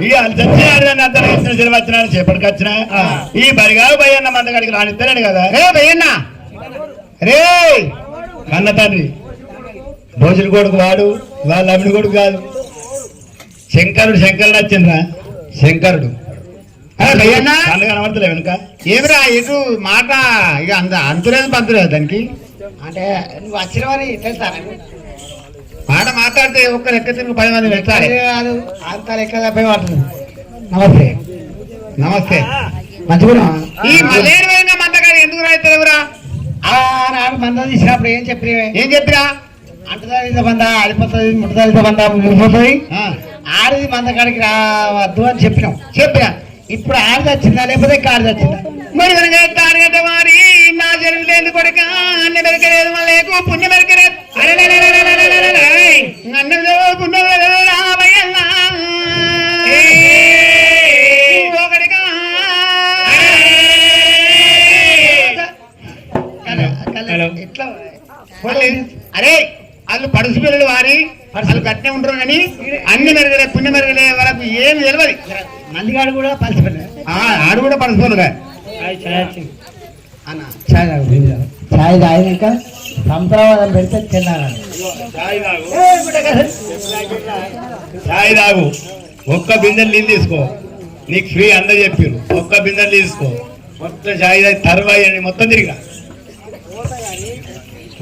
ఇక చచ్చినాడు అంతా వచ్చినాడు చేపటికి వచ్చిన ఈ బరిగావు భయ్యన్న మందగాడికి రానిస్తాడు కదా. రే భయ్యన్న రే కన్న తండ్రి భోజన కొడుకు వాడు వాళ్ళ అమ్మిడి కొడుకు కాదు. శంకరుడు వచ్చిండ్రా శంకరుడు భయ్యన్న కన్ను కనబడతలే వెనుక ఏమిరా ఇటు మాట ఇక అంతులేదు పంతులేదు దానికి అంటే నువ్వు వచ్చిన వారి తెలుసా మాట మాట్లాడితే ఒక్క లెక్క తిరిగి 10 మంది పెట్టాలి కాదు అంత లెక్క తప్పే పడుతుంది. నమస్తే నమస్తే మంచిగా ఈ మలేరు పోయిన మందగాడు ఎందుకు రాయితలేవురా? నాడు మంద తీసినప్పుడు ఏం చెప్పిరా అంటుదారిత మంద ఆడిపోతుంది ముట్టదారిత మంద ముగిపోతుంది ఆడిది మందకాడికి రావద్దు అని చెప్పినా ఇప్పుడు ఆడి వచ్చిందా లేకపోతే కాడి వచ్చిందా మరి తారగట వారి నా జన్మ లేదు కొడుక అన్న మెరకలేదు మళ్ళీ పుణ్య మెరకలేదు అన్నదో పుణ్యం రామయ్యన్నా ఒకటిగా ఎట్లా అరే వాళ్ళు పడుసు పిల్లలు వారి వాళ్ళు కట్నే ఉంటారు కానీ అన్ని మెరగలే పుణ్య మెరగలే వరకు ఏమి తెలియదు. మల్లిగాడు కూడా పలిసిపోయినా ఆడు కూడా పడుసుకోనుగా అన్న ఛాయ్ తాగినాక సంప్రదాయం పెడితే తిన్నాను. ఛాయ్ తాగు ఒక్క బిందెలు నీళ్ళు తీసుకో నీకు ఫ్రీ అందరూ చెప్పారు. ఒక్క బిందెలు తీసుకో మొత్తం ఛాయ్ తాగి తర్వాయి అని మొత్తం తిరిగా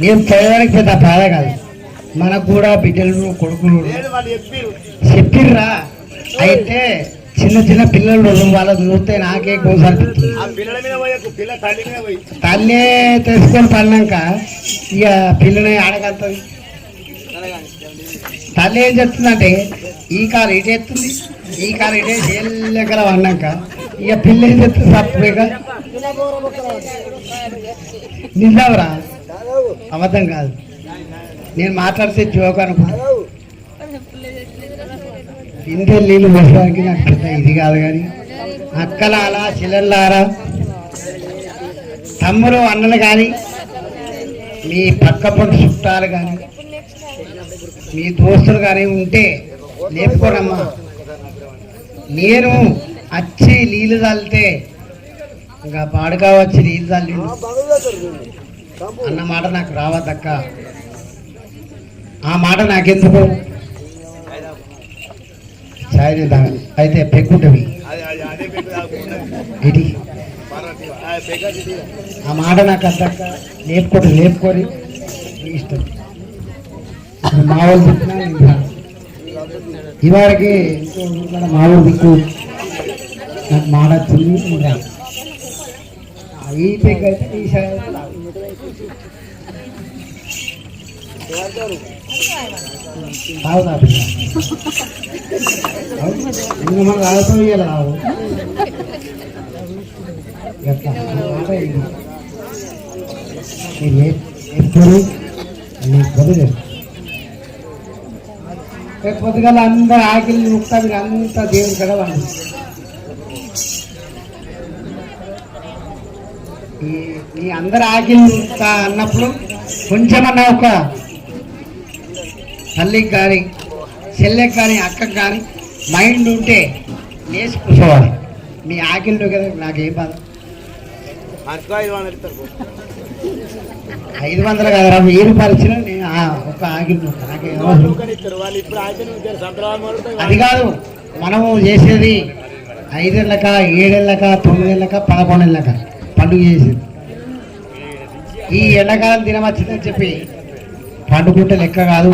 నేను పేదవారికి పెద్ద బాధ కాదు మనకు కూడా బిడ్డలు కొడుకులు చెప్పిర్రా. అయితే చిన్న పిల్లలు వాళ్ళని చూస్తే నాకే కోసారిపిస్తుంది. తల్లే తెలుసుకొని పడినాక ఇక పిల్లని ఆడగలుగుతుంది. తల్లి ఏం చెప్తుందంటే ఈ కాలు ఇటు ఎత్తుంది ఈ కాలు ఇటే దగ్గర పడినాక ఇక పిల్ల ఏం చెప్తుంది తప్పగా నిజంరా అబద్ధం కాదు. నేను మాట్లాడితే జోక్ అనుకుంటా. ఇందే నీళ్ళు పోసడానికి నాకు పెద్ద ఇది కాదు కానీ అక్కలారా చెల్లెళ్ళారా తమ్ముడు అన్నలు కానీ మీ పక్క పొంటి చుట్టాలు కానీ మీ దోస్తులు కానీ ఉంటే లేపుకోనమ్మా. నేను వచ్చి నీళ్ళు చల్లితే ఇంకా పాడుగా వచ్చి నీళ్ళు చల్లి అన్న మాట నాకు రావద్దక్క. ఆ మాట నాకెందుకు ఛాయ్ అయితే పెక్కుంటవి ఇది ఆ మాట నాకు అద్దక్క. లేపుకొని ఇష్టం మా వాళ్ళు చెప్పినా ఇవాళకి ఇంకో మా ఊరు దిక్కు నాకు మాట వచ్చింది. ఈ పెగ్ అయితే ఈ ఛాయ్ తాగుతా మనం తాగుతాం ఇవ్వాలి రావు ఎట్లా పొద్దుగల అందరు ఆకిలి ముక్తానికి అంతా దేవుడు కదా వాళ్ళు ఈ అందరు ఆకిలి ముక్తా అన్నప్పుడు కొంచెమన్నా ఒక తల్లికి కానీ చెల్లెకి కానీ అక్కకి కానీ మైండ్ ఉంటే లేచి కూర్చోవాలి. మీ ఆకిల్లో కదా నాకేం బాధ 500 కదరా 1000 రూపాయలు ఇచ్చిన నేను ఒక ఆకిల్ నాకేమో అది కాదు. మనము చేసేది 5 ఏళ్ళక 7 ఏళ్ళక 9 ఏళ్ళక 11 ఏళ్ళక పండుగ చేసేది. ఈ ఎండాకాలం దినం వచ్చిందని చెప్పి పండుకుంటే లెక్క కాదు.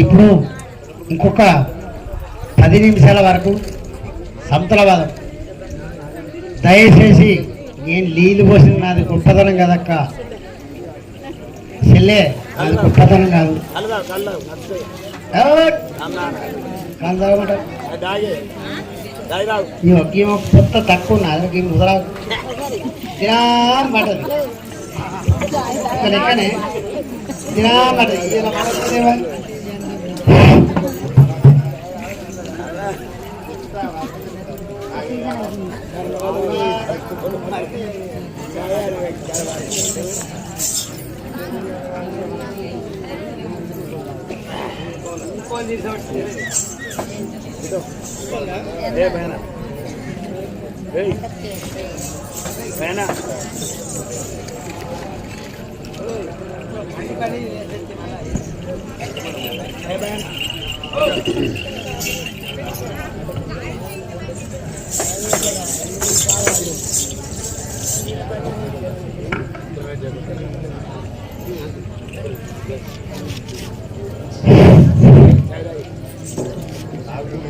ఇప్పుడు ఇంకొక 10 నిమిషాల వరకు సంతలవాదం. దయచేసి నేను నీళ్ళు పోసిన నాది గొప్పతనం కదక్క చెల్లె, అది గొప్పతనం కాదు. కొత్త తక్కువ నాది ముదరా మాట లెక్కనే మాట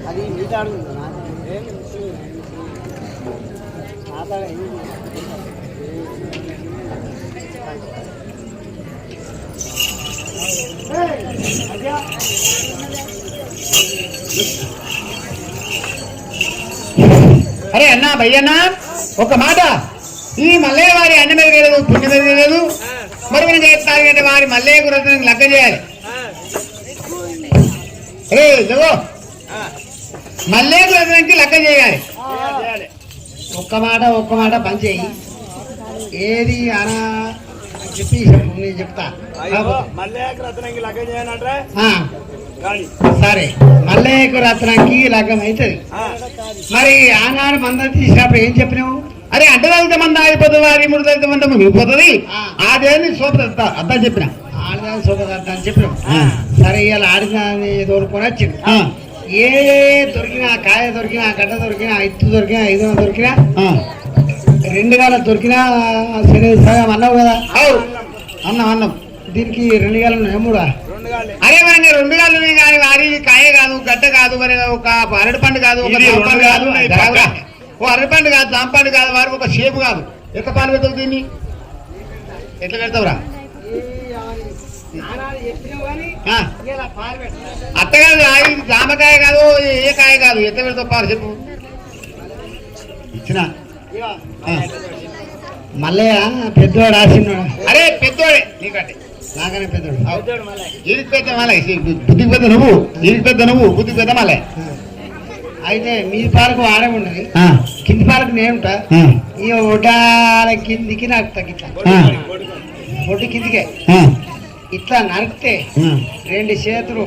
అది మిగతా అరే అన్నా భయ్యన్నా ఒక మాట, ఈ మల్లయ్య వారి అన్న మీద లేదు, పుణ్య మీద లేదు. మరి మనం చేస్తారంటే వారి మల్లయ్య గురించి లెక్క చేయాలి. రే మల్లయ్య గురించి లెక్క చేయాలి. ఒక్క మాట పని చేయి. ఏది అనా చెప్పి నేను చెప్తా. సరే, మల్లయ్యకు రత్నంకి లగ్గం అవుతుంది. మరి ఆనాడు మందం తీసినప్పుడు ఏం చెప్పినావు? అరే అంటదలితే మంద అయిపోతుంది, వారి ముడితే మంద మునిగిపోతుంది. అదేని సోపద అర్థం చెప్పిన, ఆడదాని శోభదత్త అని చెప్పినావు. సరే, ఇవాళ ఆడదాన్ని తోడుకొని వచ్చింది. ఏ దొరికినా, కాయ దొరికినా, గడ్డ దొరికినా, ఇత్తు దొరికినా, 500 దొరికినా, 2 గాల దొరికినా సరే సగం అన్నావు కదా. అన్నం దీనికి 2 గాలు ఉన్నాయి, 3. అరే మరి 2 గాలు కానీ వారి కాయ కాదు, గడ్డ కాదు, మరి ఒక అరటి పండు కాదు, ఒక జాంపండు కాదు, ఓ అరటి పండు కాదు, జాంపండు కాదు, వారికి ఒక షేపు కాదు. ఎట్లా పాలు పెడతావు దీన్ని? ఎట్లా పెడతావురా? అత్త కాదు, జామకాయ కాదు, ఏ కాయ కాదు, ఎట్లా పెడతావు పాలు చెప్పు. ఇచ్చిన మల్లయ్య పెద్దవాడు ఆసిన్నాడు. అరే పెద్దోడే నీకంటే, నాకనే పెద్దవాడు. ఈడికి పెద్ద మళ్ళీ బుద్ధికి పెద్ద నువ్వు, ఈడికి పెద్ద నువ్వు, బుద్ధికి పెద్ద మళ్ళీ. అయితే మీ పాలకు ఆడే ఉన్నది, కింది పాలకు నేనుంటా. ఈ ఒడ్డాల కిందికి నాకు తగ్గిట్లా, ఒడ్డు కిందికే ఇట్లా నరికితే 2 చేతులు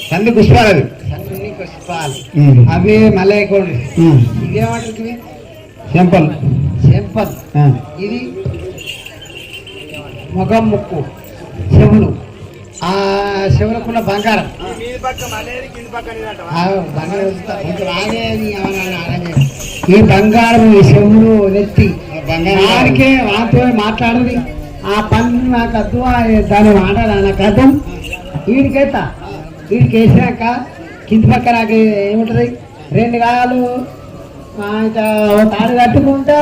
సంది పుష్పాలు, అది సన్ని పుష్పాలు, అవే మల్లయ్య కోడి. ఇవేమంటుంది? సింపల్. ఇది ముఖం, ముక్కు, చెవులు. ఆ చెవులకున్న బంగారం, ఈ బంగారం, ఈ చెవులు, నెత్తి వారికే వాటితో మాట్లాడది. ఆ పన్ను నాకు అద్దు, దాని మాట్లాడాలి నాకు అర్థం. వీడికైతా వీడికి వేసినాక కింది పక్క నాకు ఏముంటుంది? 2 గాలు తాడు కట్టుకుంటా,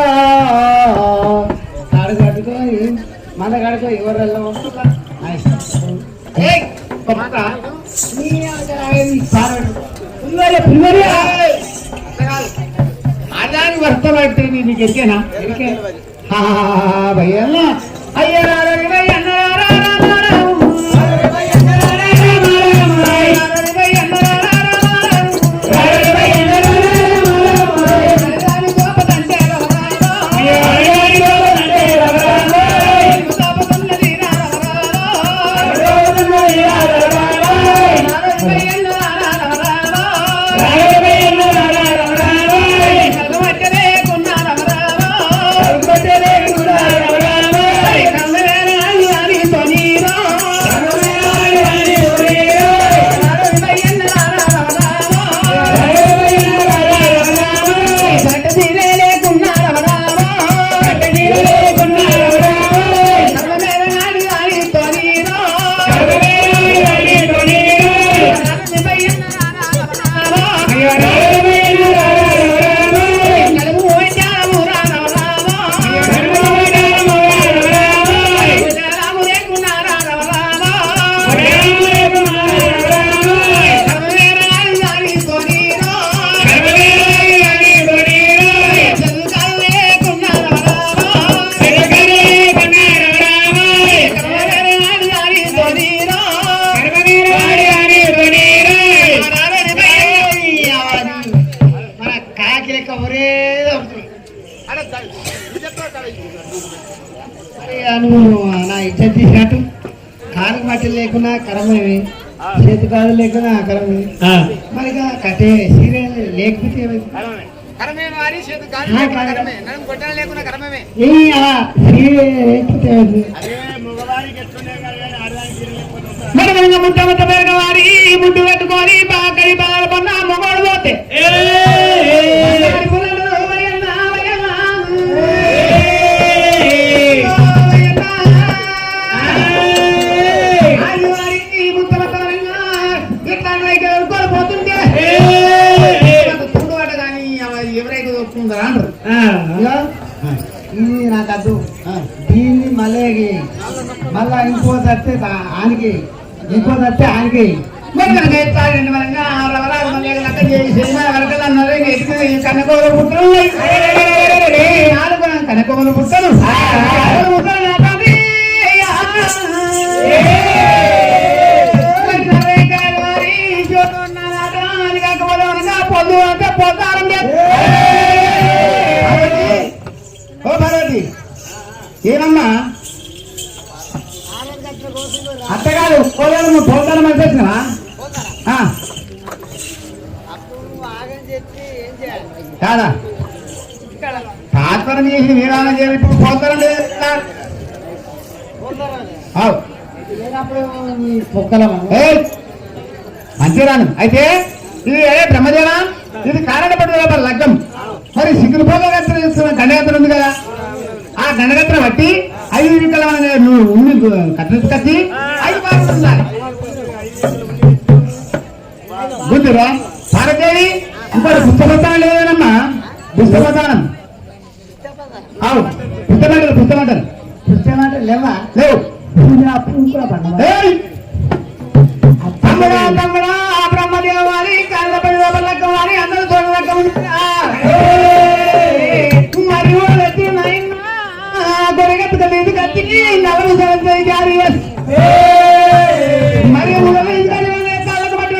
తాడు కట్టుకొని మన కడుకో ఎవరు అదాని వర్తం అయితే నీకు ఎరికేనా? భయ్యా అయ్యా కాలు మట్టి లేకున్నా కరమేవి, చేతి కాలు లేకున్నా కరమే. మరి కట్టే సీరియల్ లేకపోతే ఏమైంది? మరి ముట్ట ముట్ట పెరగవారి ముట్టు పెట్టుకొని బాకరి బాగా పన్న మొగోడు పోతే పోతుంటే తుండువాట కానీ ఎవరైతే దొరుకుతుందా అంటారు. ఇది నాకు అద్దు. దీన్ని మళ్ళీ మళ్ళా ఇంకో తట్టే ఆనికి, ఇంకో తట్టే ఆనికి కనకోలు పుట్టలు కనకోలు పుట్టలు పొద్దు అంటే పోతారండి. ఓ పార్వతి ఏమమ్మా అత్తగారు కోదాలమ్మ పోతాను అని తెచ్చినవా? కాదా తాత్పరం చేసి వీరాన చేయాలి. ఇప్పుడు పోతారండి మంచిరాను అయితే ఇది బ్రహ్మదేవా, ఇది కారణపడి లగ్గం. మరి సిగ్గులు పోగా దండగత్ర ఉంది కదా, ఆ దండగత్ర బట్టి 5 నిమిషాల కత్తి 5 పారుతున్నారు గుంతురా పార్వదేవి. ఇంకోటి పుస్తపతానం లేదనమ్మా, పుస్తపతానం పుస్తమంటారు, పుస్తమంటారు పుస్తమంటారు లేవా? లేవు. తమ్ముడా తమ్ముడా బ్రహ్మదేవారి కాళ్ళపడి లగ్గం వారి అందరూ చూడలగ్గం మరి గొరగెత్తుకలేదు కత్తికి 4 జారీ మరి కాళ్ళకు పట్టి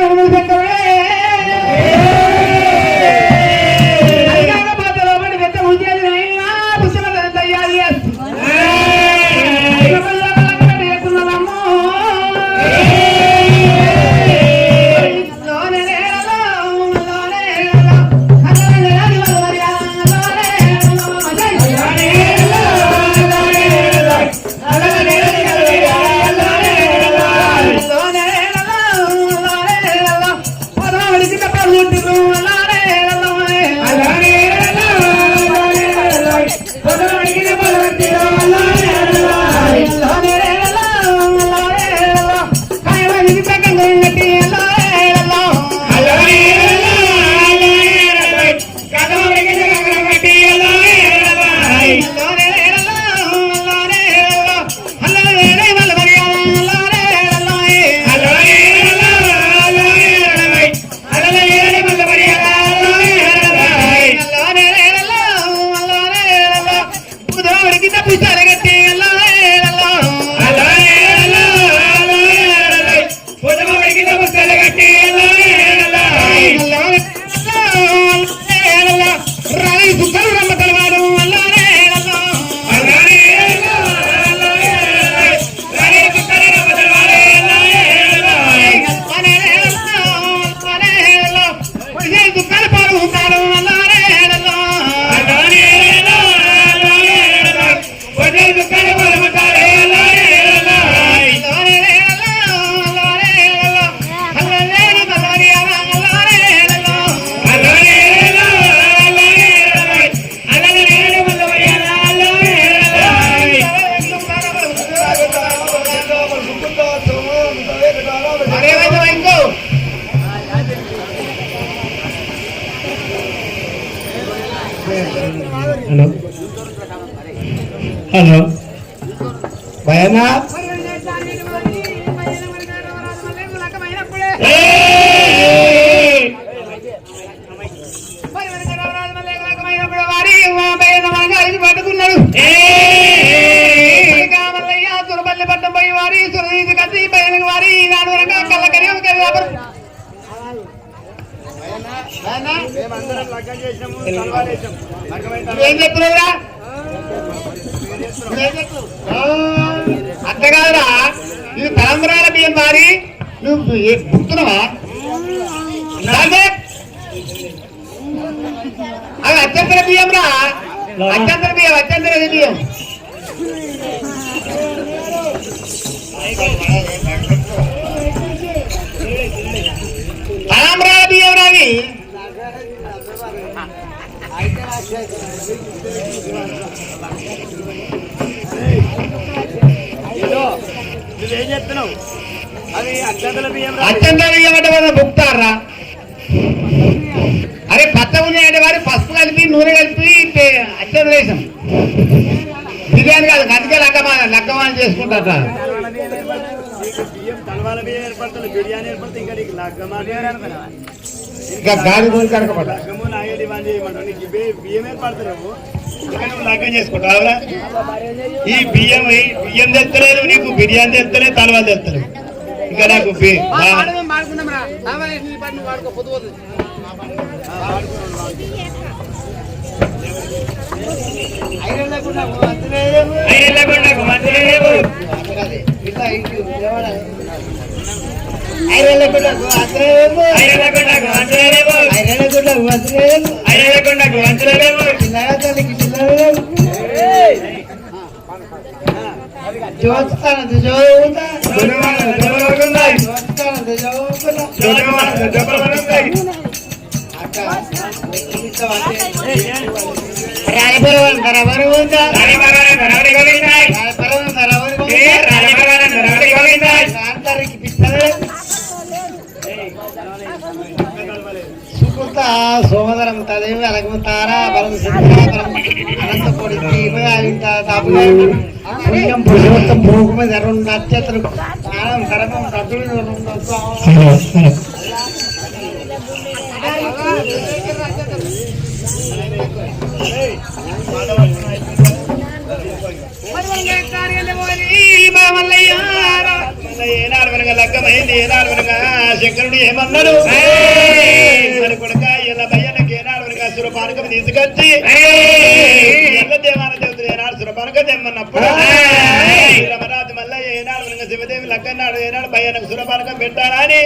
పాత్రలో పడి వెత్త ఉద్యోగి పుస్తకం తయారు చేస్తున్నామో హలో హలో భయనా పట్టుకున్నాడు సురపల్లి పట్టం పోయి వారి సురదీసి కసి పైన వారి నాడు రంగా కళ్ళకరి ఏం చెప్తున్నారా? అంతేకాదురా ఇది తలంబరాల బియ్యం మారి నువ్వు పుడుతున్నావా అవి అత్యంతర బియ్యం రా అత్యంతర బియ్యం తలంబరాల బియ్యం రావి నువ్వేం చెప్తున్నావు? అవి అత్యంతల బియ్యం అత్యంతర బియ్యం అంటే వాళ్ళు బుక్తారా? అరే పచ్చ ఉన్నాయి అంటే వారి పసుపు కలిపి నూనె కలిపి అత్యంత వేసాం బిర్యానీ కాదు అందుకే లగ్గమాని చేసుకుంటారట. బియ్యం తలవాల బియ్యం ఏర్పడుతుంది, బిర్యానీ ఏర్పడుతుంది, ఇంకా నీకు లగ్గమా ఇంకా గాలి రోజు కనుకపడ్డా లగ్గము నాగేది ఇవన్నీ చేయమంటావు. నీకు బియ్యం ఏర్పడతావు, లగ్గం చేసుకుంటావురా? ఈ బియ్యం తెత్తలేదు, నీకు బిర్యానీ తెత్తలేదు, తలవాలు తెత్తలేదు. ఇంకా నాకు సోమదరం తదేవి అలగముతారా బలం అనంత పొడి పుణ్యం పురుషోత్తం భూమి ధరం నక్షత్రం స్నానం కరమం తద్దుడు ఏనాడు వెనక లగ్గమైంది, ఏనాడు వెనక శంకరుడు ఏమన్నాడు మరి కొడుక ఇలా భయ్యనకి ఏనాడు వెనక సురపానకం తీసుకొచ్చి ఎల్ల దేవాన దేవతలు ఏనాడు సురపానకం తెమ్మన్నప్పుడు రమరాజు మళ్ళీ ఏనాడు వెనక శివదేవి లగ్గన్నాడు ఏనాడు భయ్యనకు సురపానకం పెట్టాడా అని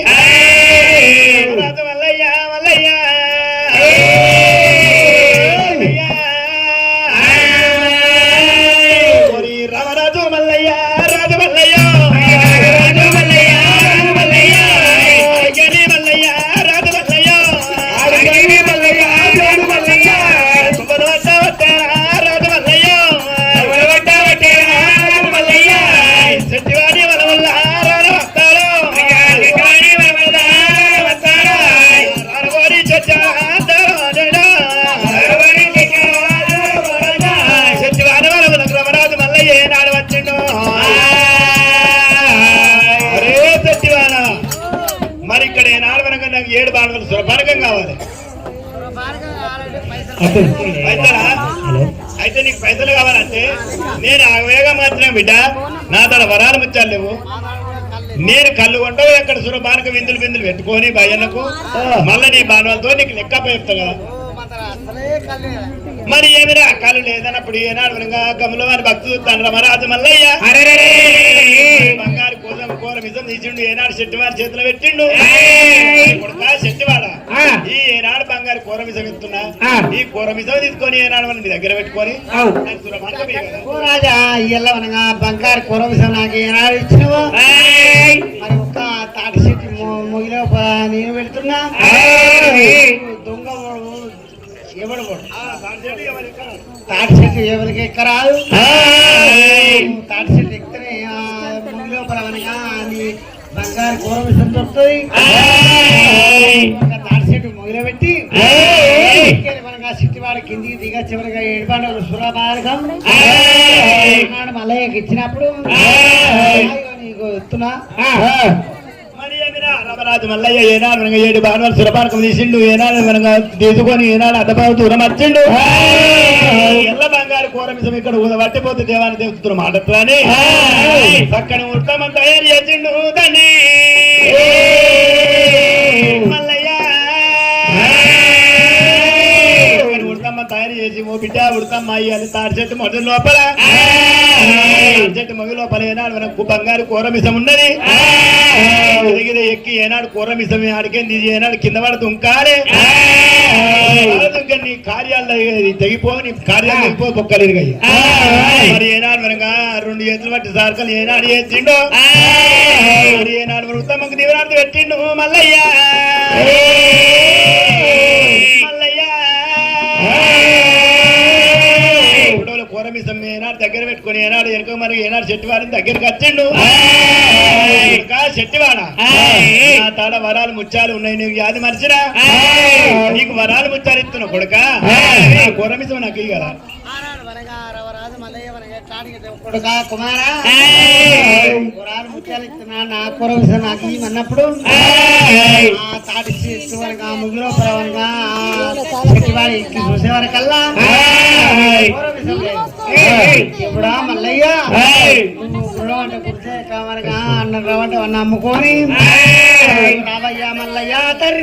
రాజు మల్లయ్య మల్లయ్య రామరాజు మల్లయ్య రాజు మల్లయ్య మరి ఇక్కడ ఏనాడు వెనక నాకు 7 బాణాలు సురపానకం కావాలి. అయితే నీకు పైసలు కావాలంటే నేను ఆగవేగా మాత్రం బిడ్డ నా తన వరాలు ముచ్చాలు లేవు. నేను కళ్ళు కొంటావు ఎక్కడ సురపానకం బిందులు పెట్టుకొని భయ్యన్నకు మళ్ళీ నీ బాణాలతో నీకు లెక్క చెప్తా కదా. మరి ఏమిరా కళ్ళు లేదన్నప్పుడు ఏనాడు వెనక గమలో అని భక్తు తండ్రి రమరాజు మల్లయ్య బంగారు కూర మిజం తీసిండు ఏనాడు శెట్టివారి చేతిలో పెట్టిండు. శెట్టివాడ ఈ ఏనాడు బంగారు కూర మిజం ఇస్తున్నా ఈ కూర మిజం తీసుకొని ఏనాడు మన దగ్గర పెట్టుకొని రాజా ఇయ్యవనగా బంగారు కూర మిజం నాకు ఏనాడు ఇచ్చినవో మరి ఒక్క తాటి చెట్టు మొగిలో నేను పెడుతున్నా దొంగ ఎవడు తాటి చెట్టు ఎవరికి ఎక్కరాదు. తాటి చెట్టు ఎక్కితేనే లోపల అనగా నీ బంగారు కూర విషయం దొరుకుతుంది. తాటి చెట్టు మొగిలో పెట్టి మనగా సిట్టివాడ కిందికి దిగా చివరిగా 7 బాణాలు సురపానకం మల్లయ్యకి ఇచ్చినప్పుడు నీకు ఎత్తున్నా. రామరాజు మల్లయ్య ఏనాడు మనగా 7 బాణాలు సురపానకం తీసిండు ఏనాడు మనగా తీసుకొని ఏనాడు అడ్డబాబు దూరం వచ్చిండు. ఎల్ల బంగారు కూర మిసం ఇక్కడ పట్టిపోతే దేవాన్ని దేవతలు మాటని పక్కన ఉత్తమం తయారు చేసిండు దాన్ని మల్లయ్య ఉత్తమ్మ తయారు చేసి చేసి ఓ బిడ్డ ఉడతమ్మ అని తాడి చెట్టు మొదటి లోపల తాడి చెట్టు మొగి లోపల ఏనాడు మనకు బంగారు కూరమిసం ఉన్నది ఎదిగిన ఎక్కి ఏనాడు కూరమిసం ఆడికేంది ఏనాడు కింద పడ దుంకాలే నీ కార్యాలు తెగిపో నీ కార్యాలు తెగిపో బొక్కలు మరి ఏనాడు మనగా 2 చేతులు పట్టి సార్కలు ఏనాడు చేసిండో మరి ఏనాడు మన ఉత్తమ్మకు దీవనార్థం పెట్టిండు మల్లయ్య కూరమిసం ఏనాడు దగ్గర పెట్టుకుని ఏనాడు వెనుక మరి ఏనాడు చెట్టివాడిని దగ్గరికి వచ్చిండు చెట్టివాడ నా తాడ వరాలు ముత్యాలు ఉన్నాయి నీకు యాది మర్చిరా నీకు వరాలు ముత్యాలు ఇస్తున్నావు కొడుక కూరమిసం నాకు ఇయ్యరా కొడుకా కుమారా కురాలు ముత్యాలు ఇస్తున్నా నా కూరమిసం నాకు ఇవ్వమన్నప్పుడు తాటి చెట్టు ముగ్గులో పరవనగా చెట్టివాడి చూసే వరకల్లా ఇప్పుడా మల్లయ్య అంటే కుర్చే కావనగా అన్న రవంటే అన్న అమ్ముకొని రావయ్యా మల్లయ్య తర్రి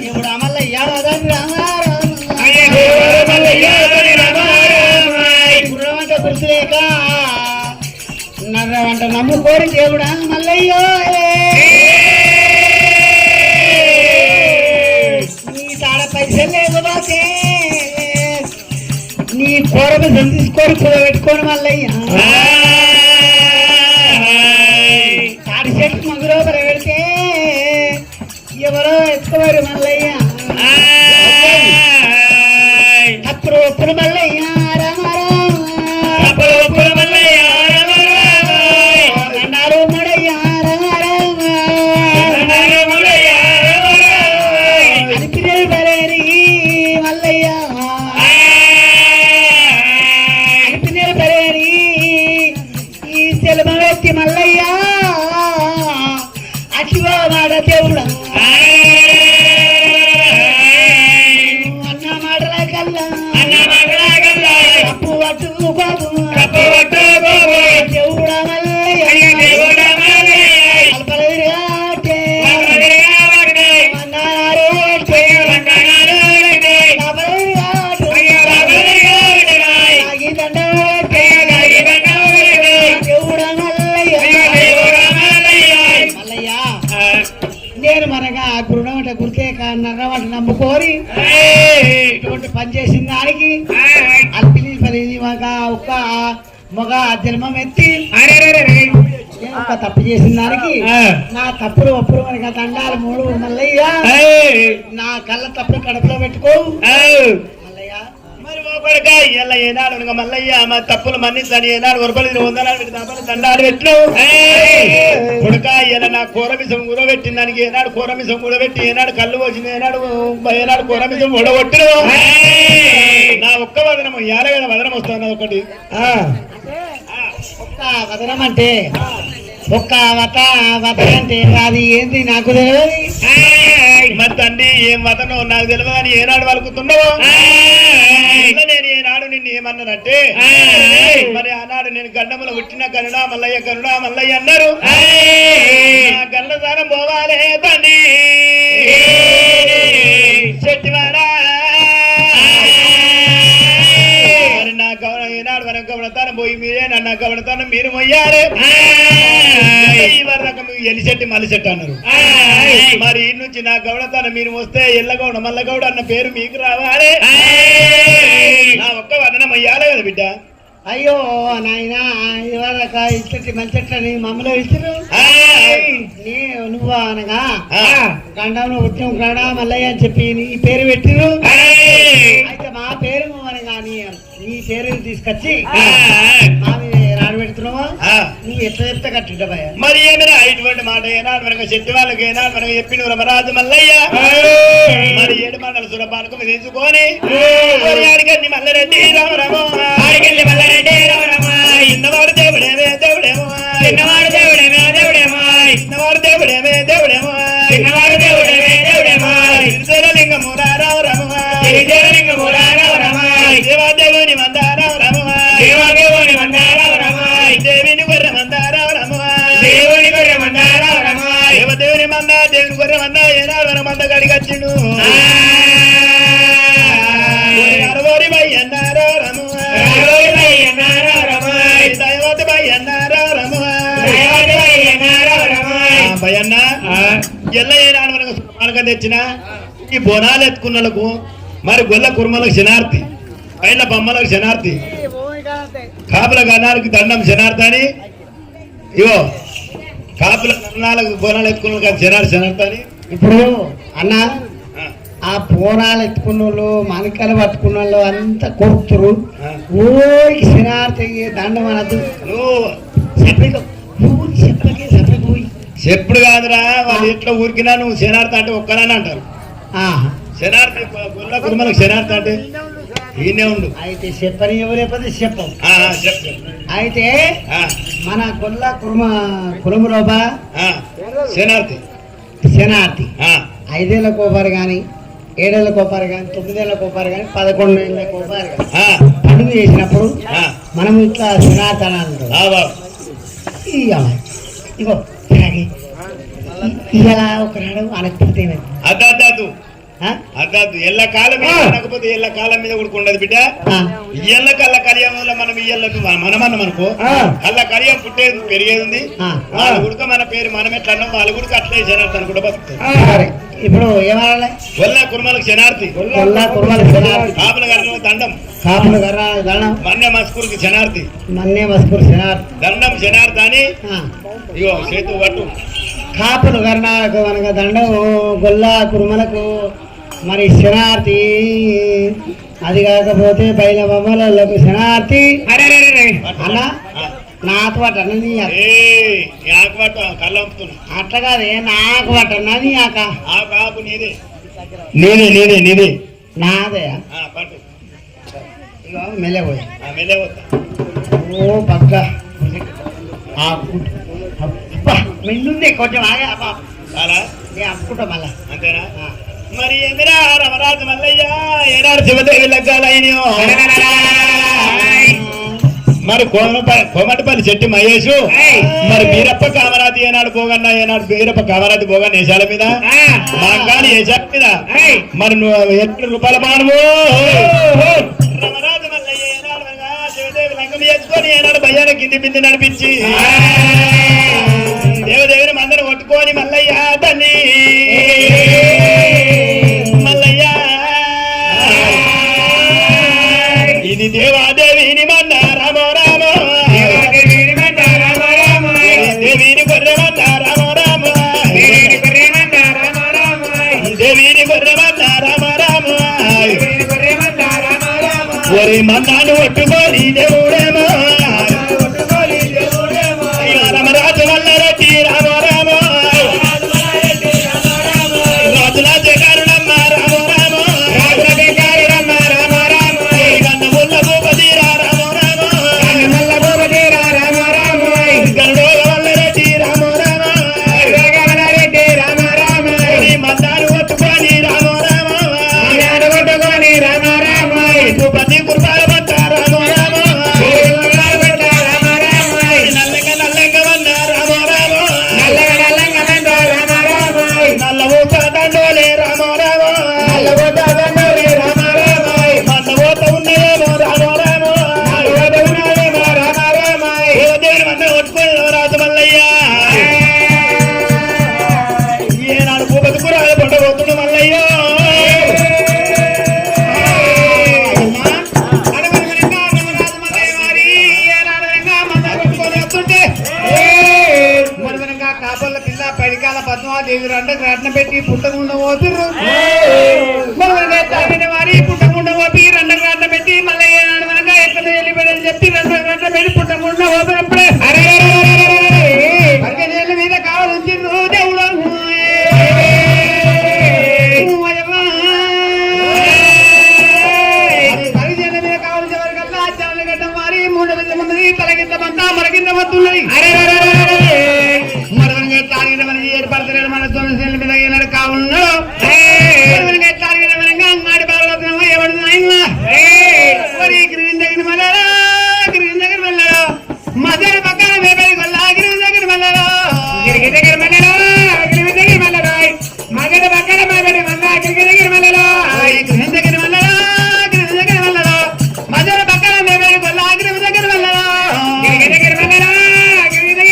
ఇప్పుడు అమల్లయ్య గుర్రవంట కుర్చలేక నర్రవంట నమ్ముకోరి దేవుడా మల్లయ్యో పైసలు లేదు బాసే నీ కూరలు తీసుకొని పెట్టుకోని మల్లయ్య తాడి చెట్టు మగులో పెడితే ఎవరో ఎత్తుకోరు మల్లయ్య అప్పుడు ఒప్పుడు మల్లయ్య అన్నారు మడయ్య మల్లయ్య అశివా మాట దేవుడు అన్న మాటల కల్లా అప్పు పట్టు బాబు దేవుడా నేను మనగా గురుడమంట గుర్తే నర్రమంట నమ్ముకోరి ఇటువంటి పని చేసిన దానికి అల్పిలి పని ఒక్క మగ జన్మం ఎత్తి ఒక తప్పు చేసిన దానికి నా తప్పులు ఒప్పుడు మనకి దండాలు 3 మల్లయ్య నా కళ్ళ తప్పుడు కడుపులో పెట్టుకో మల్లయ్య మరి ఓ కొడుక ఇలా ఏనాడు మల్లయ్య మా తప్పులు మన్నించని ఏనాడు వరపల్లి 100 దండాలు పెట్టు కొడుక ఇలా నా కూరమిసం కూరబెట్టిన దానికి ఏనాడు కూరమిసం కూడబెట్టి ఏనాడు కళ్ళు పోసింది ఏనాడు కూరమిసం కూడగొట్టిన నా ఒక్క వదనము ఏలగడ వదనం వస్తున్నది ఒకటి ఒక్క వదనం అంటే ఒక్క వదనంటే అది ఏంది నాకు తెలియదు మరి తండ్రి ఏం వదనో నాకు తెలియదు అని ఏనాడు వలుకుతున్నావో నేను ఏనాడు నిన్ను ఏమన్నానంటే మరి ఆనాడు నేను గండములో పుట్టిన కరుణా మల్లయ్య అన్నారు గండదానం పోవాలే తండ్రి చెట్టివాడా నా గౌరవ ఏనాడు మనం గమనతానం పోయి మీరే నన్ను గమనతానం మీరు మొయ్యాలి ఎలిచెట్టి మల్లిచెట్టు అన్నారు మరి ఈ నుంచి నా గౌడతాను మీరు వస్తే ఎల్లగౌడ మల్లగౌడ అన్న పేరు మీకు రావాలి నా ఒక్క వదనం అయ్యాలి కదా బిడ్డ అయ్యో నాయన ఇవాళ ఇచ్చటి మంచెట్లని మమ్మలో ఇచ్చారు నువ్వు అనగా గండంలో ఉద్యమం గడా మల్లయ్య అని చెప్పి నీ పేరు పెట్టిరు అయితే మా పేరు అనగా నీ పేరు తీసుకొచ్చి రాడు పెడుతున్నావా నువ్వు ఎట్లా చెప్తే కట్టింట భయ మరి ఏమైనా ఇటువంటి మాట ఏనాడు మనకు చెట్టు వాళ్ళకి ఏనాడు మనకు చెప్పిన రమరాజు మల్లయ్య మరి 7 మండల సురపానకం తీసుకొని అడిగండి మల్లరెడ్డి రామరామో అడిగండి మల్లరెడ్డి రామరామ ఇన్నవాడు దేవుడేమే దేవుడేమో ఇన్నవాడు దేవుడేమే దేవుడేమో ఇన్నవాడు దేవుడేమే దేవుడేమో ఇన్నవాడు దేవుడేమే దేవుడేమో లింగము రామరామ లింగము రామరామ దేవాదేవుని మందారామ దేవాదేవుని మందారామ దేవిని గొర్రె మందారామ దేవుని గొర్రె మందారామ దేవదేవుని మంద దేవుని గొర్రె మంద ఏనాడు మన మంద గడిగచ్చిండు భయన్న ఎల్ల ఏనాడు మనకు తెచ్చిన ఈ బోనాలు ఎత్తుకున్నలకు మరి గొల్ల కుర్మలకు శనార్థి పైన బొమ్మలకు శనార్థి కాపుల గణాలకు దండం శనార్థి అని ఇవో కాపుల గణాలకు బోనాలు ఎత్తుకున్న శనార్థి అని ఇప్పుడు అన్న ఆ బోనాలు ఎత్తుకున్న వాళ్ళు మనకలు పట్టుకున్న వాళ్ళు అంతా కొడుతురు ఓయ్ శనార్థి దండం అనద్దు నువ్వు చెప్పుడు కాదురా వాళ్ళు ఎట్లా ఊరికినా నువ్వు శనార్థి అంటే ఒక్కరాని అంటారు శనార్థి గొల్ల కుర్మలకు శనార్థి అంటే ఈయనే ఉండు అయితే చెప్పని ఎవరైపోతే చెప్పం చెప్పు అయితే మన గొల్ల కులములోబా శనార్థి శనార్థి 5 ఏళ్ళ కోపారు కానీ 7 ఏళ్ళ కోపారు కానీ 9 ఏళ్ళ కోపారు కానీ 11 ఏళ్ళ కోపారు కానీ పండుగ చేసినప్పుడు మనం ఇట్లా శనార్థి అని అంటాం ఇగో ఇలా ఒకనాడు అనకపోతే అద్దాదు అద్దాదు ఎల్ల కాలం మీద అనకపోతే ఎల్ల కాలం మీద కూడా ఉండదు బిడ్డ ఇయ్యల్ల కళ్ళ కరియం వల్ల మనం ఇయ్యల్ల మనమన్నాం అనుకో కళ్ళ కరియం పుట్టేది పెరిగేది ఉంది వాళ్ళ గుడక మన పేరు మనం ఎట్లా అన్నాం వాళ్ళ గుడక అట్లా శనార్థి అని కూడా బతుకుతారు ఇప్పుడు ఏమనాలి గొల్ల కుర్మలకు శనార్థి కాపుల గర్ర దండం కాపుల గర్ర దండం మన్య మస్కూర్కి శనార్థి మన్య మస్కూర్ శనార్థి దండం శనార్థి అని ఇగో చేతు పట్టు కాపులు కర్ణాలకు మనకు దండం గొల్ల కురుమలకు మరి శనార్థి అది కాకపోతే బయల బొమ్మలకు శనార్థి అన్న నాకు పట్టని అట్లా కాదే నాకు పట్టనా నీ ఆకు నీదే నీదే నీదే నీదే నాదే పట్టు ఇగో మెల్లెపోయి మెల్లెపోతా ఓ పక్క మిన్నుంది కొంచెం ఆగా చాలా నేను అప్పుకుంటా మళ్ళా అంతేనా మరి ఎమిరా రమరాజు మల్లయ్య ఏనాడు శివదేవి లగ్గాలైనయో మరి కోమటిపల్లి చెట్టి మహేషు మరి బీరప్ప కామరాతి ఏనాడు పోగన్నా ఏనాడు బీరప్ప కామరాతి పోగన్న ఏషాల మీద మాంగాని ఏషాల మీద మరి నువ్వు 7 రూపాయల మానవు రమరాజు మల్లయ్య ఏనాడు శివదేవి లంగం చేసుకొని ఏనాడు భయ్యాన కింది బింది నడిపించి దేవదేవిని మందరు కొట్టుకొని మల్లయ్య తన్ని మల్లయ్య ఇది దేవాదేవిని మన్న రామో రామో దేవిని గొర్రెమన్న రామో రామో దేవిని గొర్రెమన్న రామో రామో ఒరి మన్నాను కొట్టుకొని దేవుడేమో రామరాజు వల్ల రెడ్డి రామో రామో రాజుల జగరుడమ్మ రామో రామో గన్నముల్ల భూపతి రామో రామో గరుడోల వల్ల రెడ్డి రామో రామో మందారు కొట్టుకొని రామో రామో భూపతి కుర్బాల పట్ట రామో రామో ఏనాడు భూపతి కురాలు పండబోతున్న మల్లయ్యో కాపల్ల పిల్ల పడికాల పద్మాదేవి రట్న పెట్టి పుట్టగుండ పోతుర్రు వారి పుట్టగుండ పోపి రట్న పెట్టి మళ్ళీ ఏనాడు ఎక్కడ వెళ్ళిపోయాడని చెప్పి రట్న పెట్టి పుట్టగుండ పోతున్నప్పుడే పదిహేను మీద కావాలని దేవుడు పదిహేను మీద కావాల్సిన వరకల్లా చాలు గడ్డ మారి 3 వేల మంది తలకింద మంతా మరకింద వస్తున్నది మరవనిగా తాగిన మనకి ఏర్పడతాడు మన తొమ్మిది మీద ఏనాడు కావున్నాడు తాగిన మనగా అంగాడి బాగా ఎవడు మరి గిరిగిన దగ్గర మళ్ళా గిరిగిన దగ్గర వెళ్ళాడు మధ్యాహ్నం పక్కన మేబడి కొల్లా గిరిగిన దగ్గర వెళ్ళాడు గిరిగి దగ్గర వెళ్ళాడు గిరిగి దగ్గర వెళ్ళాడు మగడ పక్కన మేబడి మళ్ళా గిరిగి దగ్గర వెళ్ళాడు గిరిగి దగ్గర వెళ్ళాడు గిరిగి దగ్గర వెళ్ళాడు మధ్యాహ్నం పక్కన మేబడి కొల్లా గిరిగి దగ్గర వెళ్ళాడు గిరిగి దగ్గర వెళ్ళాడు గిరిగి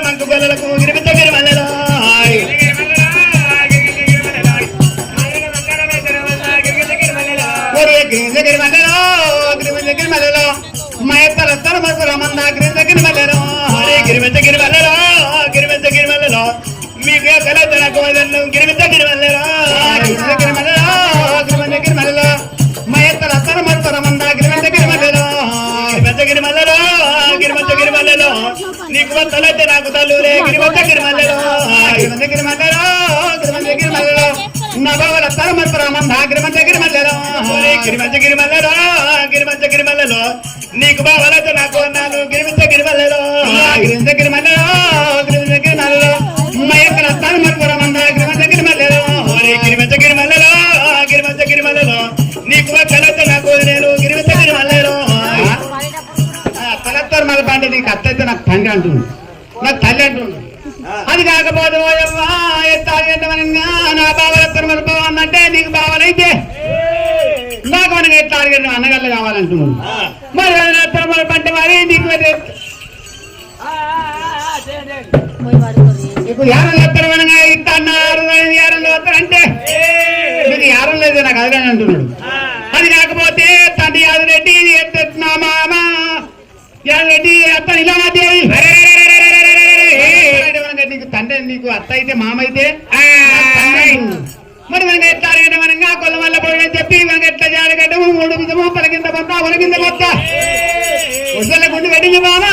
మంకు గొల్లలకు గిరిమిత గిరిమల్లెలో గిరిమల్లెలో మయత్తల తరమంద గిరిమిత గిరిమల్లెలో గిరిమిత గిరిమల్లెలో గిరిమిత గిరిమల్లెలో మీకు కలతలకు గిరిమిత గిరిమల్లెలో గిరిమిత గిరిమల్లెలో గిరిమిత గిరిమల్లెలో మయత్తల తరమంద గిరిమిత గిరిమల్లెలో గిరిమిత గిరిమల్లెలో గిరిమిత గిరిమల్లెలో నీకు తలైతే నాకు తల్లులే గిరిమిత గిరిమల్లెలో గిరిమిత గిరిమల్లెలో గిరిమిత గిరిమల్లెలో నా బావల తరమంద గిరిమిత గిరిమల్లెలో గిరిమిత గిరిమల్లెలో గిరిమిత గిరిమల్లెలో నీకు బావలతో నాకు అన్నాను గిరిమిత గిరిమల్లెలో గిరిమిత గిరిమల్లెలో గిరిమిత గిరిమల్లెలో మయక్కల తరమంద గిరిమిత గిరిమల్లెలో గిరిమిత గిరిమల్లెలో గిరిమిత గిరిమల్లెలో నీకు కలతో నాకు నేను గిరిమిత గిరిమల్లెలో తలత్తరు మళ్ళీ పండి నీకు అత్తయితే నాకు తండ్రి అంటుండు నాకు తల్లి అంటుండు అది కాకపోతే నా బావలత్తరు మళ్ళీ బావన్నంటే నీకు బావలైతే నాకు మనకి ఎట్లా అడిగాడు అన్నగల్ల కావాలంటున్నాడు మరి మళ్ళీ పంటే మరి నీకు నీకు యారంలో వస్తారు మనగా ఇట్లా అన్నారు యారంలో వస్తారంటే నీకు యారం లేదు నాకు అదిగా అంటున్నాడు అది కాకపోతే తండ్రి యాదరెడ్డి నా మామ యాదరెడ్డి అత్త ఇలా దేవి నీకు తండ్రి నీకు అత్త అయితే మామ అయితే మరి మనకి ఎట్లా అడిగిన మనంగా కొల్ల వల్ల పోయని చెప్పి మనకి ఎట్లా జాడగడ్డము 3 విధము పలకింద పొంత ఒలకింద మొత్త ఉజ్వల గుండు వెడిగి బామా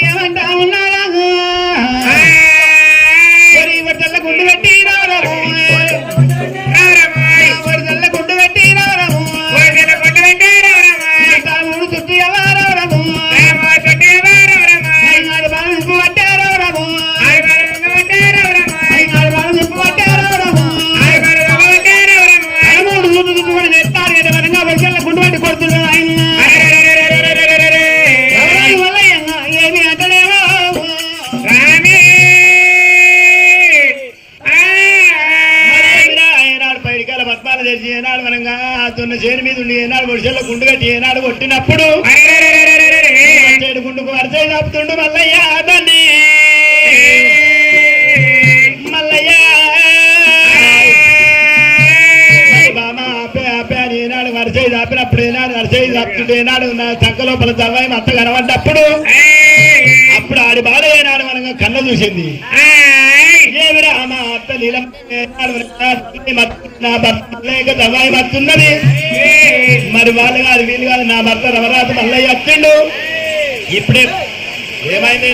ఏమంటా ఉన్నారా ఒడ్డల్ల గుండు పెట్టి రావరము గుండు పెట్టి రావరము చుట్టూ ఎవరవరము ఏనాడు మనంగా తున్న చేను మీద ఉండి ఏనాడు వర్షంలో గుండు కట్టి ఏనాడు కొట్టినప్పుడు గుండుకు వరసే తప్పుతుండు మల్లయ్య తండ్రి మల్లయ్య బామ ఆపే ఆపే అని ఏనాడు వరసే దాపినప్పుడు ఏనాడు వరసే తప్పుతుంటే ఏనాడు నా చక్క లోపల చల్లవాయి మత్త కనబడ్డప్పుడు అప్పుడు ఆడి బాధ ఏనాడు మనంగా కళ్ళ చూసింది ఏమిరా మా అత్త నా భర్త లేక దవాయి మత్తున్నది మరి వాళ్ళు కాదు వీళ్ళు కాదు నా భర్త రవరాత మల్లయ్య వచ్చిండు ఇప్పుడే ఏమైంది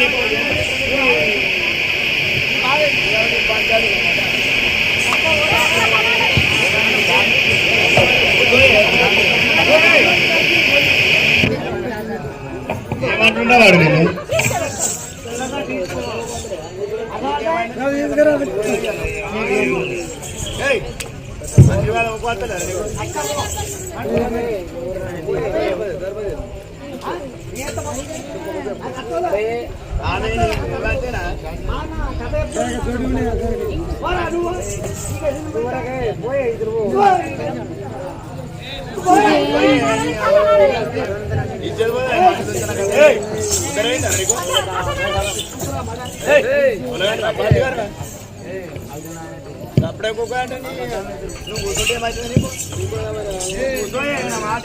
ఏమంటున్నావాడు నేను అప్పుడే అంటే నువ్వు కూర్చుంటే ఏమవుతుంది నీకు మాట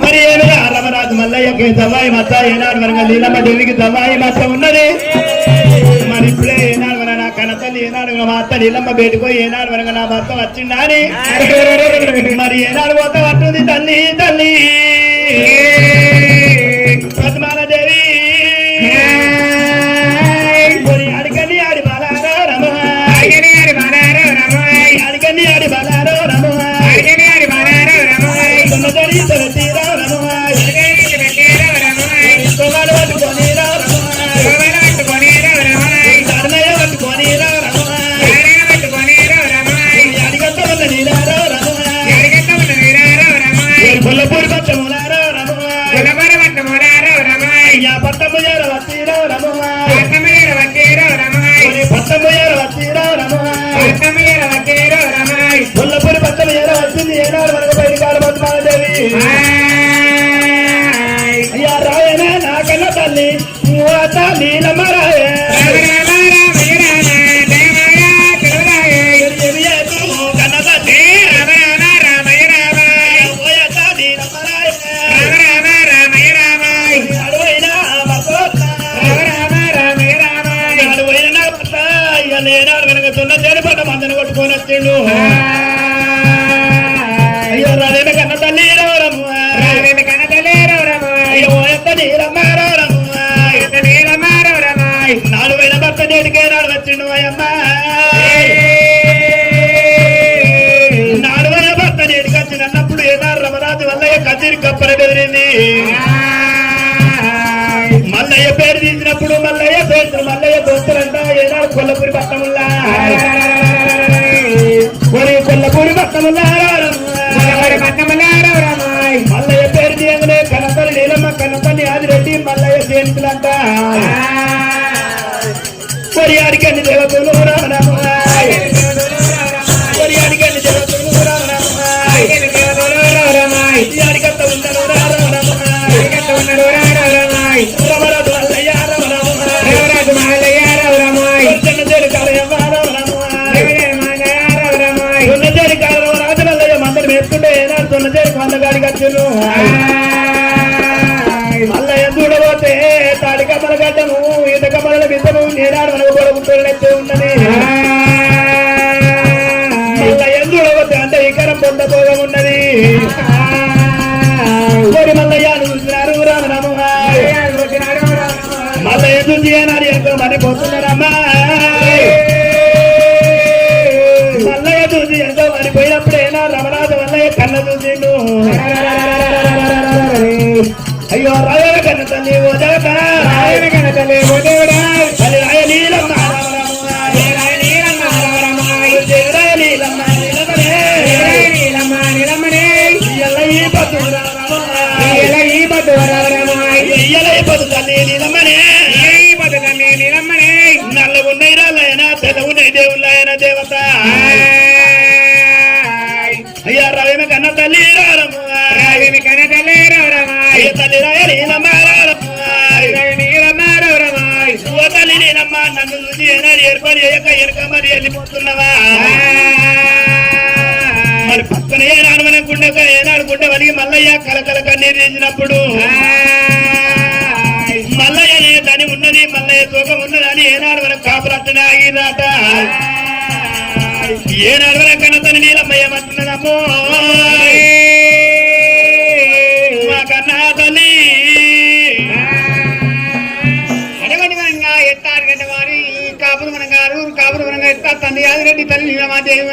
మరి ఏమిరా రమరాజు మల్లయ్యకి దవాయి మత ఏనాడు వరంగా లీలమ్మ దేవికి దవాయి మత ఉన్నది మరి ఇప్పుడే ఏనాడు వర నా కనతల్లి ఏనాడు మా అత్త నీలమ్మ బయటపోయి ఏనాడు వరంగా నా భర్త వచ్చిందా అని మరి ఏనాడు పోత పట్టుంది తల్లి తల్లి పద్మాలదేవి అడిగని ఆడి బాలారో రమ అడిగని ఆడి బాలారో రమ పట్టము మొత్తం ఎలా వచ్చింది ఏనాడు మనకు బయట కాలబోతున్నాదేవి అయ్యా రాయన నా కన్న తల్లి నీలమ్మ రాయ కన్న తల్లి ఏనాడు వెనకతున్న చేరుపడ్డ మందని కొట్టుకొని వచ్చిండు అయ్యో రాలేన కన్న తల్లి రవరమ్మ అయ్యో ఎంత నీలమ్మ రవరమ్మ నాడు పోయిన భర్త నేటికే నాడు వచ్చిండు అయ్యమ్మ నాడు పోయిన భర్త నేటికి వచ్చినప్పుడు ఏనాడు రమరాజు వల్లయ్య కత్తిరి కప్పర బెదిరింది మల్లయ్య పేరు తీసినప్పుడు మల్లయ్య పేరు మల్లయ్య దోస్తులంట ఏనాడు కొల్లపూరి పట్టముల్లా కొల్లపూరి పట్టముల్లా మల్లయ్య పేరు తీయగానే కన్నతల్లి నీలమ్మ కన్నతల్లి ఆదిరెడ్డి మల్లయ్య సేంతులంట కొరియాడికి అన్ని దేవతలు రామరామ కొరియాడికి అన్ని దేవతలు రామరామ యాడికంత ఉండను రమరాజు మల్లయ్య చిన్నచేడు కాలయ్యమ్మ చిన్నచేడు కాలం రాజు మల్లయ్య మందరు వేసుకుంటే ఏనాడు చిన్నచేడు కొండగాడికి వచ్చాను మల్లయ్య చూడబోతే తాడి కమ్మల గడ్డము ఈత కమ్మల బిద్దము నేనాడు మనకు పొడవుతుంటే ఉన్నది మల్లయ్య చూడబోతే అంటే ఇకరం పొందపోగా ఉన్నది మల్లయ్య చూసినారు రామరామ మల్లయ్య చూసి ఏనాడు ఎక్కువ మరిపోతున్నారమ్మా మల్లయ్య చూసి ఎంతో మరిపోయినప్పుడు ఏనాడు రమరాజు మల్లయ్య కన్న చూసిండు అయ్యో రాయల కన్న తల్లి ఓ జగత రాయల కన్న తల్లి ఓ దేవుడా తల్లి రాయ నీలమ్మ నల్లగున్నాయి రాళ్ళైనా తెల్లగున్నాయి దేవుళ్ళైనా దేవత అయ్యా రావేమి కన్న తల్లి రారమ్మ అయ్య తల్లి రాయ నీలమ్మ ఓ తల్లి నీలమ్మ నన్ను చూసి ఏనాడు ఏర్పడి ఎనక మరి వెళ్ళిపోతున్నావా మరి పక్కన ఏనాడు మన గుండె ఏనాడు గుండె వలిగి మల్లయ్య కలకల కన్నీరు తీసినప్పుడు మల్లయ్య దాని ఉన్నది మల్లయ్య తూకం ఉన్నది అని ఏనాడు వరకు కాపురట్టనే ఆగిరాట ఏనాడు వరకు కన్నతని నీలమ్మయ్య ఏమంటున్నదమ్మో మా కన్నా తల్లి అడగండి మనంగా ఎత్తారు గంట వారి కాపురు మన గారు కాపురు మనంగా ఎత్తా తండ్రి ఆదిరెడ్డి తల్లి నీలమాదేవి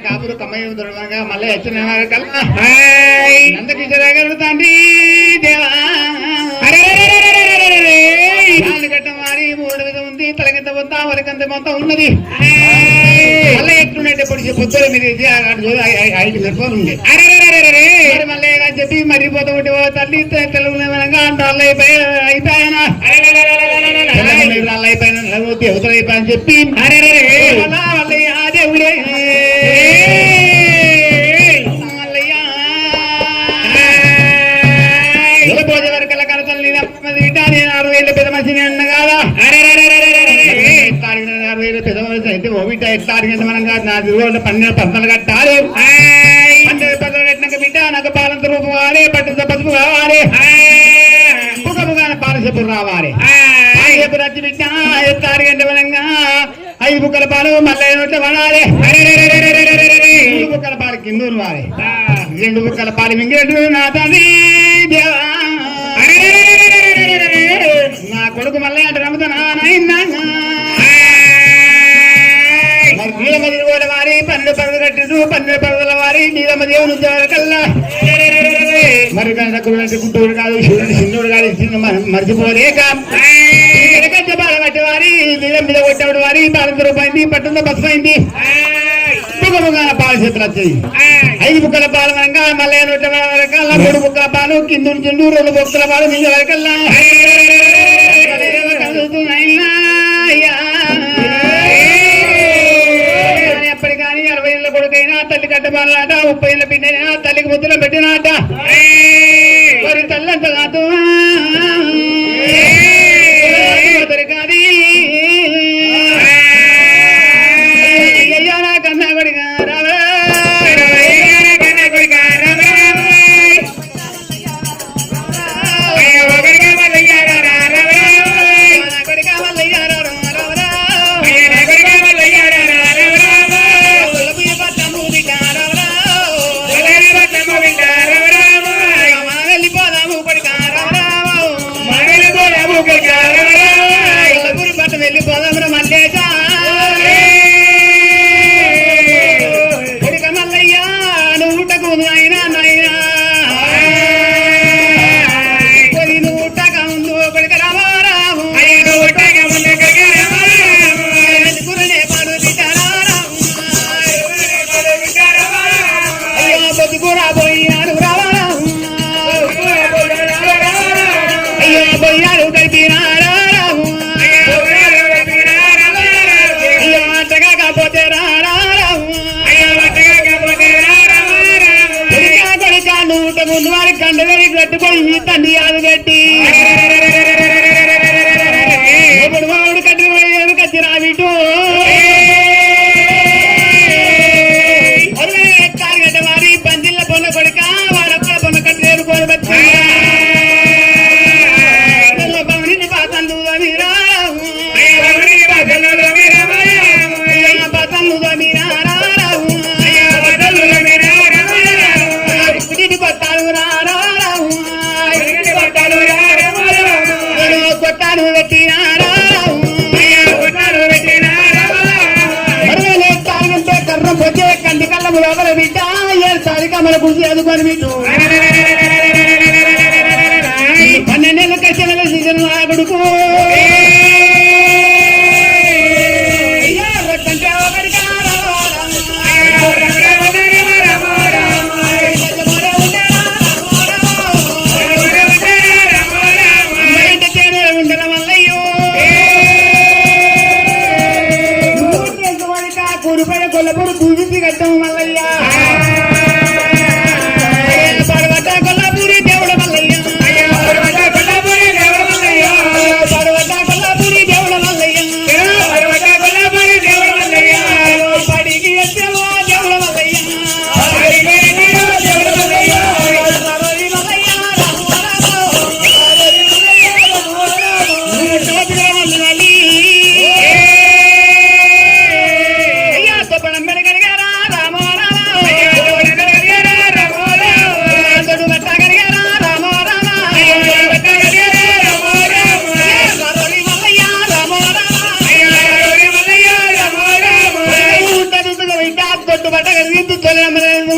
కాపురు కమ్మయ్య దొరకగా మళ్ళీ వచ్చిన కల్లా నందకిషోర్ తండ్రి దేవా కట్ట మారి మూడు మీద ఉంది తలకింత పొంతా వరకంత మొత్తం ఉన్నది మళ్ళీ ఎట్లుండే పొడిచి పొద్దులు మీరు 5 గంటలు ఉంది మళ్ళీ చెప్పి మరిపోతూ ఉంటే ఓ తల్లి తెలుగు అంటారు అయిపోయానా అయిపోయిన దేవతలు అయిపోయాని చెప్పి మళ్ళీ ఆ దేవుడే భోజవరకల కనతల్లి 60,000 పెద్ద మనిషిని అన్న కాదా 60,000 పెద్ద మనిషి అయితే ఓబిట ఎట్లా అడిగింది మనం కాదు నా 12 పంతలు కట్టాలి 12 పంతలు కట్టినాక బిడ్డ నాకు పాలంత రూపం కావాలి పట్టింత పసుపు కావాలి పుగముగా పాలసెప్పు రావాలి పాలసెప్పు రచ్చి బిడ్డ 6 గంటల వరంగా 5 బుక్కల పాలు మళ్ళీ నోట్ల పడాలి 3 బుక్కల పాలు కిందూరు వాలి 2 బుక్కల పాలు మింగినట్టు నా తండ్రి దేవా నా కొడుకు మళ్ళీ అంటే రమ్ముతానా నీలమది వారి 12 పరులు కట్టిండు 12 పరుల వారి నీలమ్మ దేవుని కల్లా మరి గుంటూరు కాదు చిన్నోడు కాదు చిన్న మర్చిపోలేక బాధ పట్టి వారి నీలం మీద కొట్టేవాడు వారి 12 రూపాయింది పట్టుందో బస్సు పుగముగా పాలు చేతులు వచ్చాయి 5 బుక్కల పాలు అనగా మళ్ళీ నోట్ల వరకల్లా 3 బుక్కల పాలు కింద నుంచి 2 బుక్కల పాలు మింగ వరకల్లా ఎప్పటి కానీ 60 ఏళ్ళ తల్లి కట్టబాలట 30 ఏళ్ళ బిడ్డ తల్లికి ముద్దులో పెట్టినాట మరి తల్లంత కాదు కాదు అయ్యా నా కన్నా కొడుగా రావే వెళ్ళిపోదాం మల్లేశా కొడుక మల్లయ్యా నువ్వుటకు నాయనా నాయనా కొలి నువ్వుటక ముందు కొడుక రామారాము గురునే పాడు అయ్యో బతుకురా పోయినాడు రామారాము అయ్యో పోయినాడు గడిపినాడు ముందు వారి కండవేరి కట్టుకొని తండ్రి ఆదు పెట్టి ఇప్పుడు వాడు కట్టుకుని కచ్చి రావిటు తారగడ్డ వారి పందిళ్ళ పొన్న కొడుక వాడప్పుడు పొన్న కట్టు నేర్చుకొని వచ్చి పాతందు మీరా పాతందు మీరా కొట్టాను పెట్టినారా కర్ర పొచ్చే కంది కళ్ళము లోపల బిడ్డ ఏసారి కమల కూర్చి అదుకొని బిడ్డు 12 ఏళ్ళ కచ్చిన సీజన్ కొడుకు కొల్లపూరు పూజించి కట్టాము మల్లయ్యా పడవట కొల్లాపూరి దేవుడు మల్లయ్య పడవట కొల్లాపూరి దేవుడు మల్లయ్య పడికి ఎత్తేవో దేవుడు మల్లయ్య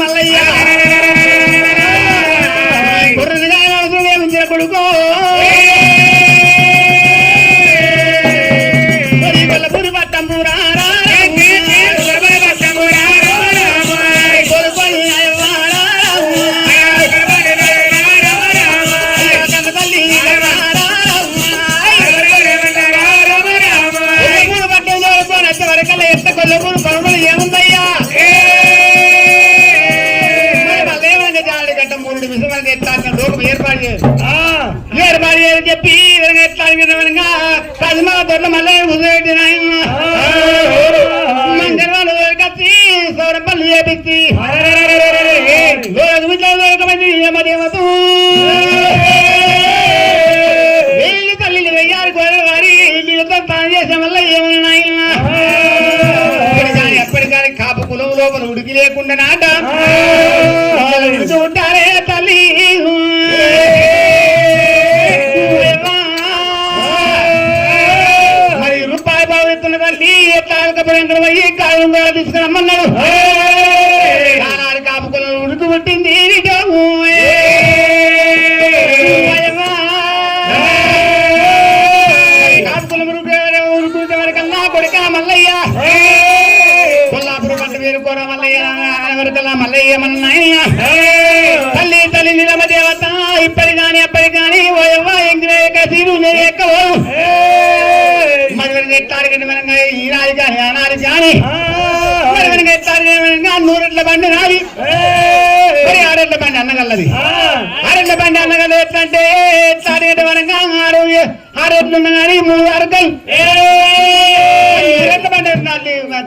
మల్లయ్య కొడుకో కొల్లపూరి పట్టంపూరా వరకల్లా ఎంత కొల్లపూరు పనులు ఏముందయ్యా ఏర్పాటు చేయని చెప్పి ఎట్లా విధంగా కదిమా దొడ్ల మళ్ళీ ఉదయపెట్టిన మంగళవాళ్ళు కచ్చి సౌరపల్లి చేపించి యమదేవత వెళ్ళి తల్లి వెయ్యారు గోడల వారి ఇల్లుతో పని చేసే వల్ల ఏమున్నాయి ఎప్పటికాని కాపు కులం లోపల ఉడికి లేకుండా నాట ఉంటారే తల్లి మరి రూపాయి బాబు ఎత్తున్న తల్లి ఎట్లా పోయి కాలం తీసుకుని రమ్మన్నాడు కాపు కులం ఉడుకు పుట్టింది కాపు కులం ఉడుకు వరకల్లా కొడుక మల్లయ్య కొల్లాపురం పంట వేరు కోర మల్లయ్య వరకల్లా మల్లయ్య మల్లయ్య తల్లి తల్లి నిలమ దేవత ఇప్పటి కానీ అప్పటి కానీ ఓయవ్వ ఎంగిరేక తీరు ఎక్కవు మరి ఎట్లాడికండి మనగా ఈనాడు కానీ ఆనాడు కానీ మరి నూరెట్ల బండి నాది, ఆరెట్ల బండి అన్నగల్లది. ఆరెట్ల బండి అన్నగల్ల ఎట్లా అంటే తారేట వరంగా ఆరెట్లున్నా కానీ 3 అరకలు ఎట్ల బండి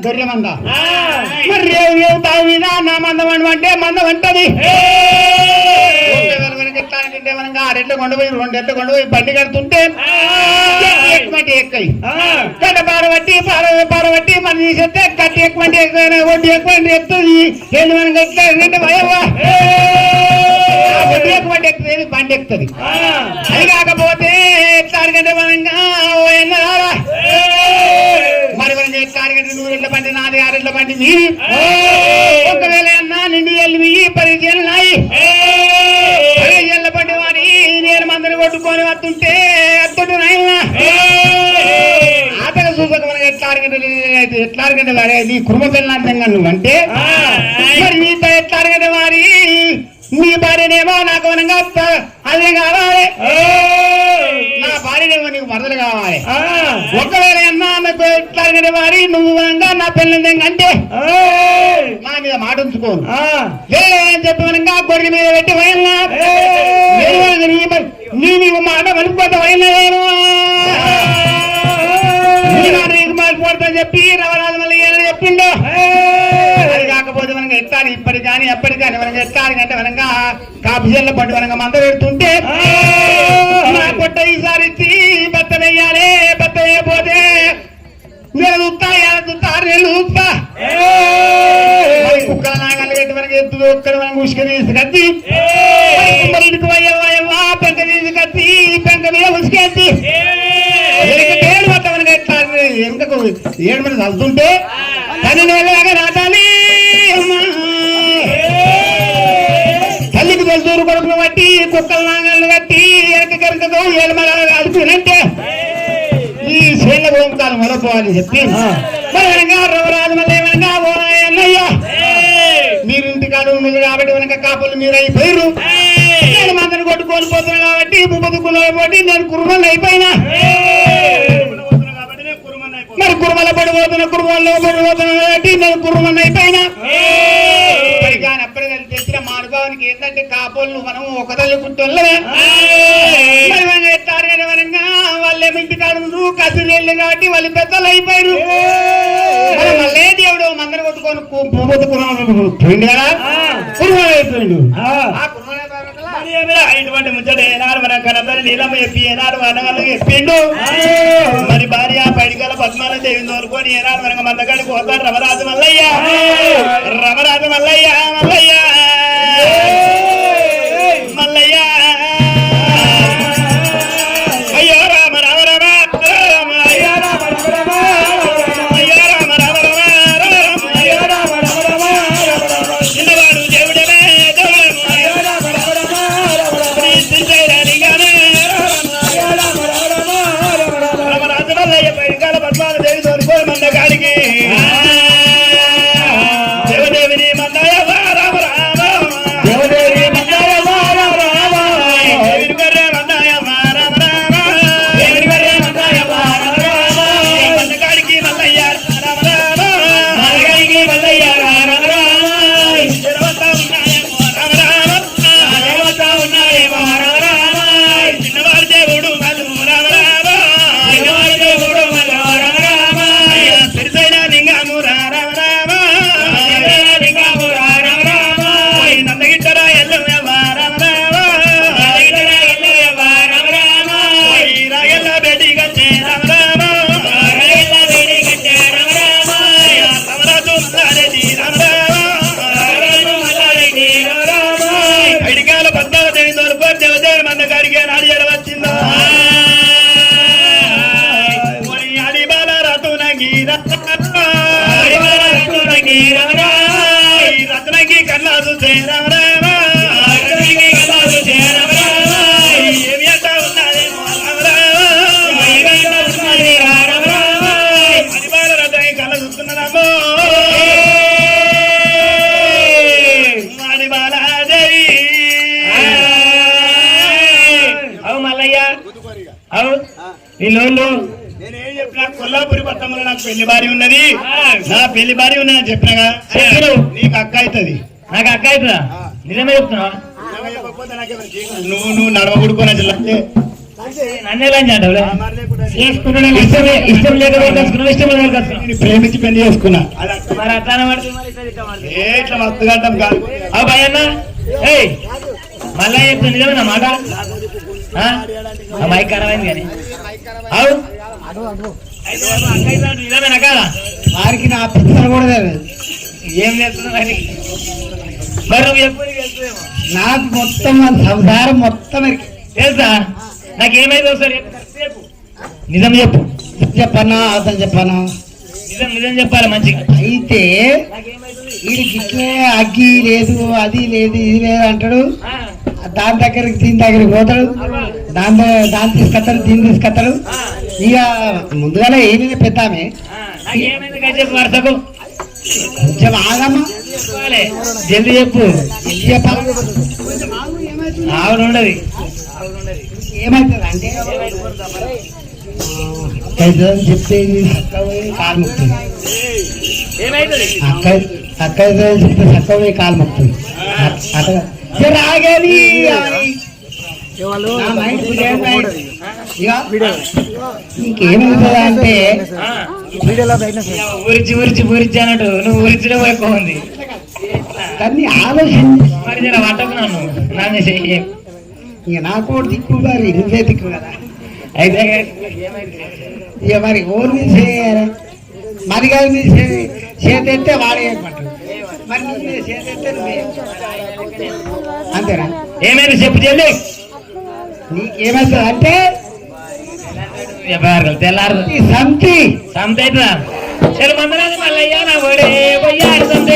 గొర్రె మంద. మరి రేవు రేవు తావు మీద నా మందం అంటే మందం అంటది. ఎట్లా మనం 6 ఎట్ల కొండపోయి 2 ఎట్ల కొండపోయి బండి కడుతుంటే ఎక్కువంటి ఎక్కయి గడ్డ పారబట్టి మనం తీసేస్తే కట్టి ఎక్కువంటి ఒడ్డు ఎక్కువంటి ఎక్కుతుంది. ఏంటి మనం ఎట్లా భయవా ఒడ్డు ఎక్కువంటి ఎక్కుతుంది బండి ఎక్కుతుంది. అది కాకపోతే ఎట్లా అడిగంటే మనంగా మరి మనం ఎట్లా అడిగంటే 100 ఎట్ల బండి నాది 6 ఎట్ల బండి మీది. ఒకవేళ అన్నా నిండి వెళ్ళి 10 ఏళ్ళు నాయి 10 ఏళ్ళ బండి వాడి నేను మందని కొట్టుకొని వస్తుంటే అత్తుడు నాయన ఆతల చూసక మనకి ఎట్లా అడగంటే వాడే నీ కుటుంబ పిల్లలంతంగా నువ్వంటే మరి నీతో ఎట్లా అడగంటే వారి నీ భార్యనేమో నాకు వనంగా అదే కావాలి, నా భార్యనేమో నీకు మరదలు కావాలి. ఒకవేళ అన్నా నాకు ఎట్లా అడగంటే వారి నువ్వు వనంగా నా పిల్లలంతంగా అంటే నా మీద మాట ఉంచుకోను లేదని చెప్పి వనంగా గొర్రెల మీద పెట్టి పోయినా నీవు మాట వలిపోతా పోయినా పోతా చెప్పి రవరాజు మళ్ళీ చెప్పిండు. అది కాకపోతే మనకి ఎట్టాలి ఇప్పటికి కానీ ఎప్పటికి కానీ మనకి ఎట్టాలి అంటే మనగా కాపుజల్ల పట్టు మనగా మంద పెడుతుంటే నా పొట్ట ఈసారి ఇచ్చి బత్త వేయాలి. బత్త వేయకపోతే నేను చూస్తా నేను చూస్తా కుక్కల నాగాలు పెట్టి మనకి ఎత్తు ఒక్కడు మనకు ఉసుక తీసుకొచ్చి ఇంటికి పోయేవా పెంక తీసుకొచ్చి పెంక మీద ఉసుకెత్తి ఏడు పట్ట మనకి ఎట్లా ఎంకకు 7 మంది చదువుతుంటే 12 ఏళ్ళగా రాటాలి. తల్లికి తెలుసూరు కొడుకును బట్టి కుక్కల నాగాలను బట్టి ఎరకతో 7 మంది అడుగునంటే ఈ శైల గోంకాలు మొదలుపోవాలని చెప్పి రవరాజు మళ్ళీ ఏమన్నా అన్నయ్యా మీరు ఇంటికాడు ఉంది కాబట్టి వెనక కాపులు మీరు అయిపోయారు. నేను మందరు కొట్టుకొని పోతున్నాను కాబట్టి బుబ్బదుకులో పోటీ నేను కుర్మలు అయిపోయినా. మరి కుర్మల పడిపోతున్నా కుర్మల్లో పడిపోతున్నా కాబట్టి నేను కుర్మని అయిపోయినా. కానీ అప్పుడే తెచ్చిన మా అనుభవానికి ఏంటంటే కాపోళ్ళు మనం ఒక తల్లి పుట్టోళ్ళే వాళ్ళేమో ఇంటికాడు కసిరేళ్ళు కాబట్టి వాళ్ళు పెద్దలు అయిపోయారు. మళ్ళీ దేవుడు మందరు కొట్టుకొని పోయిండు కదా కుర్మలు అయిపోయిండు. ఇటువంటి ముచ్చట ఏనాడు మన కనతని నీలమ్మ చెప్పి ఏనాడు అన్నగాళ్ళకి చెప్పిండు. మరి భార్య పైడికల పద్మాల దేవిని తోలుకొని ఏనాడు మనకు మందగాడికి పోతాడు రమరాజు మల్లయ్య. రమరాజు మల్లయ్య మల్లయ్య మల్లయ్య అయ్యో రామ రామ రామ రామ అయ్యో రామ రామ రామ అయ్యో రామ రామ రామ రామ అయ్యో రామ రామ రామ చిన్నవాడు దేవుడమే అయ్యో రామ రామ రమరాజు మల్లయ్య పైడికాల పద్మాల దేవి తోలుకొని మందగాడికి దేవదేవిని మందయ్య రామ రామ దేవదేవి మందయ్య రామ రామ దేవిని గర్రె మందయ్య రామ రామ దేవిని గర్రె మందయ్య రామ రామ మందగాడికి మల్లయ్య రామ రామ మందగాడికి మల్లయ్య రామ రామ దేవత ఉన్నాయేమో రామ రామ దేవత ఉన్నాయేమో రామ రామ చిన్నవాడి దేవుడు మల్లు రామ రామ చిన్నవాడి దేవుడు మల్లు రామ రామ సిరిసైన లింగము రామ రామ లింగము రామ రామ నందగిట్టర ఎల్లమ్మ రామ రామ నందగిట్టర ఎల్లమ్మ రామ రామ రాయల్ల బేటి గచ్చే రామ రామ రాయల్ల బేటి గచ్చే రామ రామ రమరాజు మల్లారెడ్డి రామ రామ రమరాజు మల్లారెడ్డి రామ రామ పైడికాల పద్మాల దేవి తోలుకొని దేవదేవి మందగాడికి నాడు ఎడ వచ్చిందో ఆడి బాల రతునగి రత్నకి కన్నా చూసే రామ రామ రత్నకి కన్నా చూసే రామ రామ ఏమి అంట ఉన్నదేమో రామ రామ ఉన్నది రామ రామ ఆడి బాల రత్నకి కళ్ళ చూస్తున్నదమ్మో ఆడి బాలాదేవి అవు మల్లయ్య అవు ఈ లోన్లు నేనేం చెప్పినా నా కొల్లాపురి పట్టణంలో నాకు పెళ్లి భార్య ఉన్నది, నా పెళ్లి భార్య ఉన్నదని చెప్పినగా చెప్పినావు. నీకు అక్క అవుతుంది. నాకు అక్క అవుతుందా? నిజమే చెప్తున్నావా? చెప్పకపోతే నాకేమైనా జీవితం నువ్వు నడవకూడుకోనా జిల్లాకి నన్నే లంచ్ అంటావులే. మరి లేకుండా ఇష్టం లేకపోతే కలుసుకున్నావు, ఇష్టం లేకపోతే కలుసుకున్నావు. నేను ప్రేమించి పెళ్లి చేసుకున్నా. అది అక్క మరి అట్లానే పడుతుంది, మరి ఇట్లా ఇట్లా పడుతుంది. ఏ ఇట్లా మత్తు గంటం కాదు. ఆ భయన్న ఏయ్ మళ్ళా చెప్తుంది నిజమేనా మాట? ఆ? ఆ మైక్ ఖరాబ్ అయింది కానీ అవు అయితే అక్క అయితే అంటూ నిజమేనా కాదా? వారికి నా పిచ్చలు కూడా తెలియదు. ఏం చేస్తున్నావు మరి? మరి నువ్వు ఎప్పుడు వెళ్తావేమో నాకు మొత్తం మన సంసారం మొత్తం ఎరికే. తెలుసా? నాకేమైంది ఒకసారి చెప్పు. నిజం చెప్పు, చెప్పన్నా అతను చెప్పాను. నిజం నిజం చెప్పాలి మంచిగా. అయితే నాకేమైతుంది? వీడికి ఇట్లే అగ్గి లేదు, అది లేదు, ఇది లేదు అంటాడు. ఆ, దాని దగ్గరికి దీని దగ్గరికి పోతాడు, దాన్ని తీసుకొస్తాడు, దీన్ని తీసుకొస్తాడు. ఆ, ఇక ముందుగానే ఏమైనా పెద్దామే ఆ, నాకేమైంది కానీ చెప్పు వరుసకు. కొంచెం ఆగమ్మా, చెప్పాలి, జల్దీ చెప్పు. ఇది చెప్పాలి. ఆవిడ ఉండదు. ఏమవుతుంది అంటే అక్క చెప్తే కాలు ముక్తుంది. ఏమైతుంది? అక్క చెప్తే చక్క పోయి కాలు ముక్తుంది. అట్లా రాగేది ఇంకేమవుతుంది అంటే ఆ, ఊరిచి ఊరిచి ఊరిచి అన్నట్టు నువ్వు ఊరిచిలో ఎక్కువ ఉంది. దాన్ని ఆలోచన మరి జర పట్టకు నన్ను నన్ను చెయ్యి. ఇక నాకు దిక్కు గారు నువ్వే దిక్కు కదా. అయితే ఇక మరి ఓరు మీద చేయాలి, మరి గారి మీద చేతెత్తే వాడే చేయమంటాడు. మరి నీ మీద చేతెత్తే నువ్వే అంతేనా? ఏమైంది చెప్పు చెల్లి. నీకేమవుతుంది అంటే తెల్లారు ఈ సంతి సంత అవుతుందా? చెలు మందరాజు మల్లయ్య నా ఓడే వయ్యాడు సంతే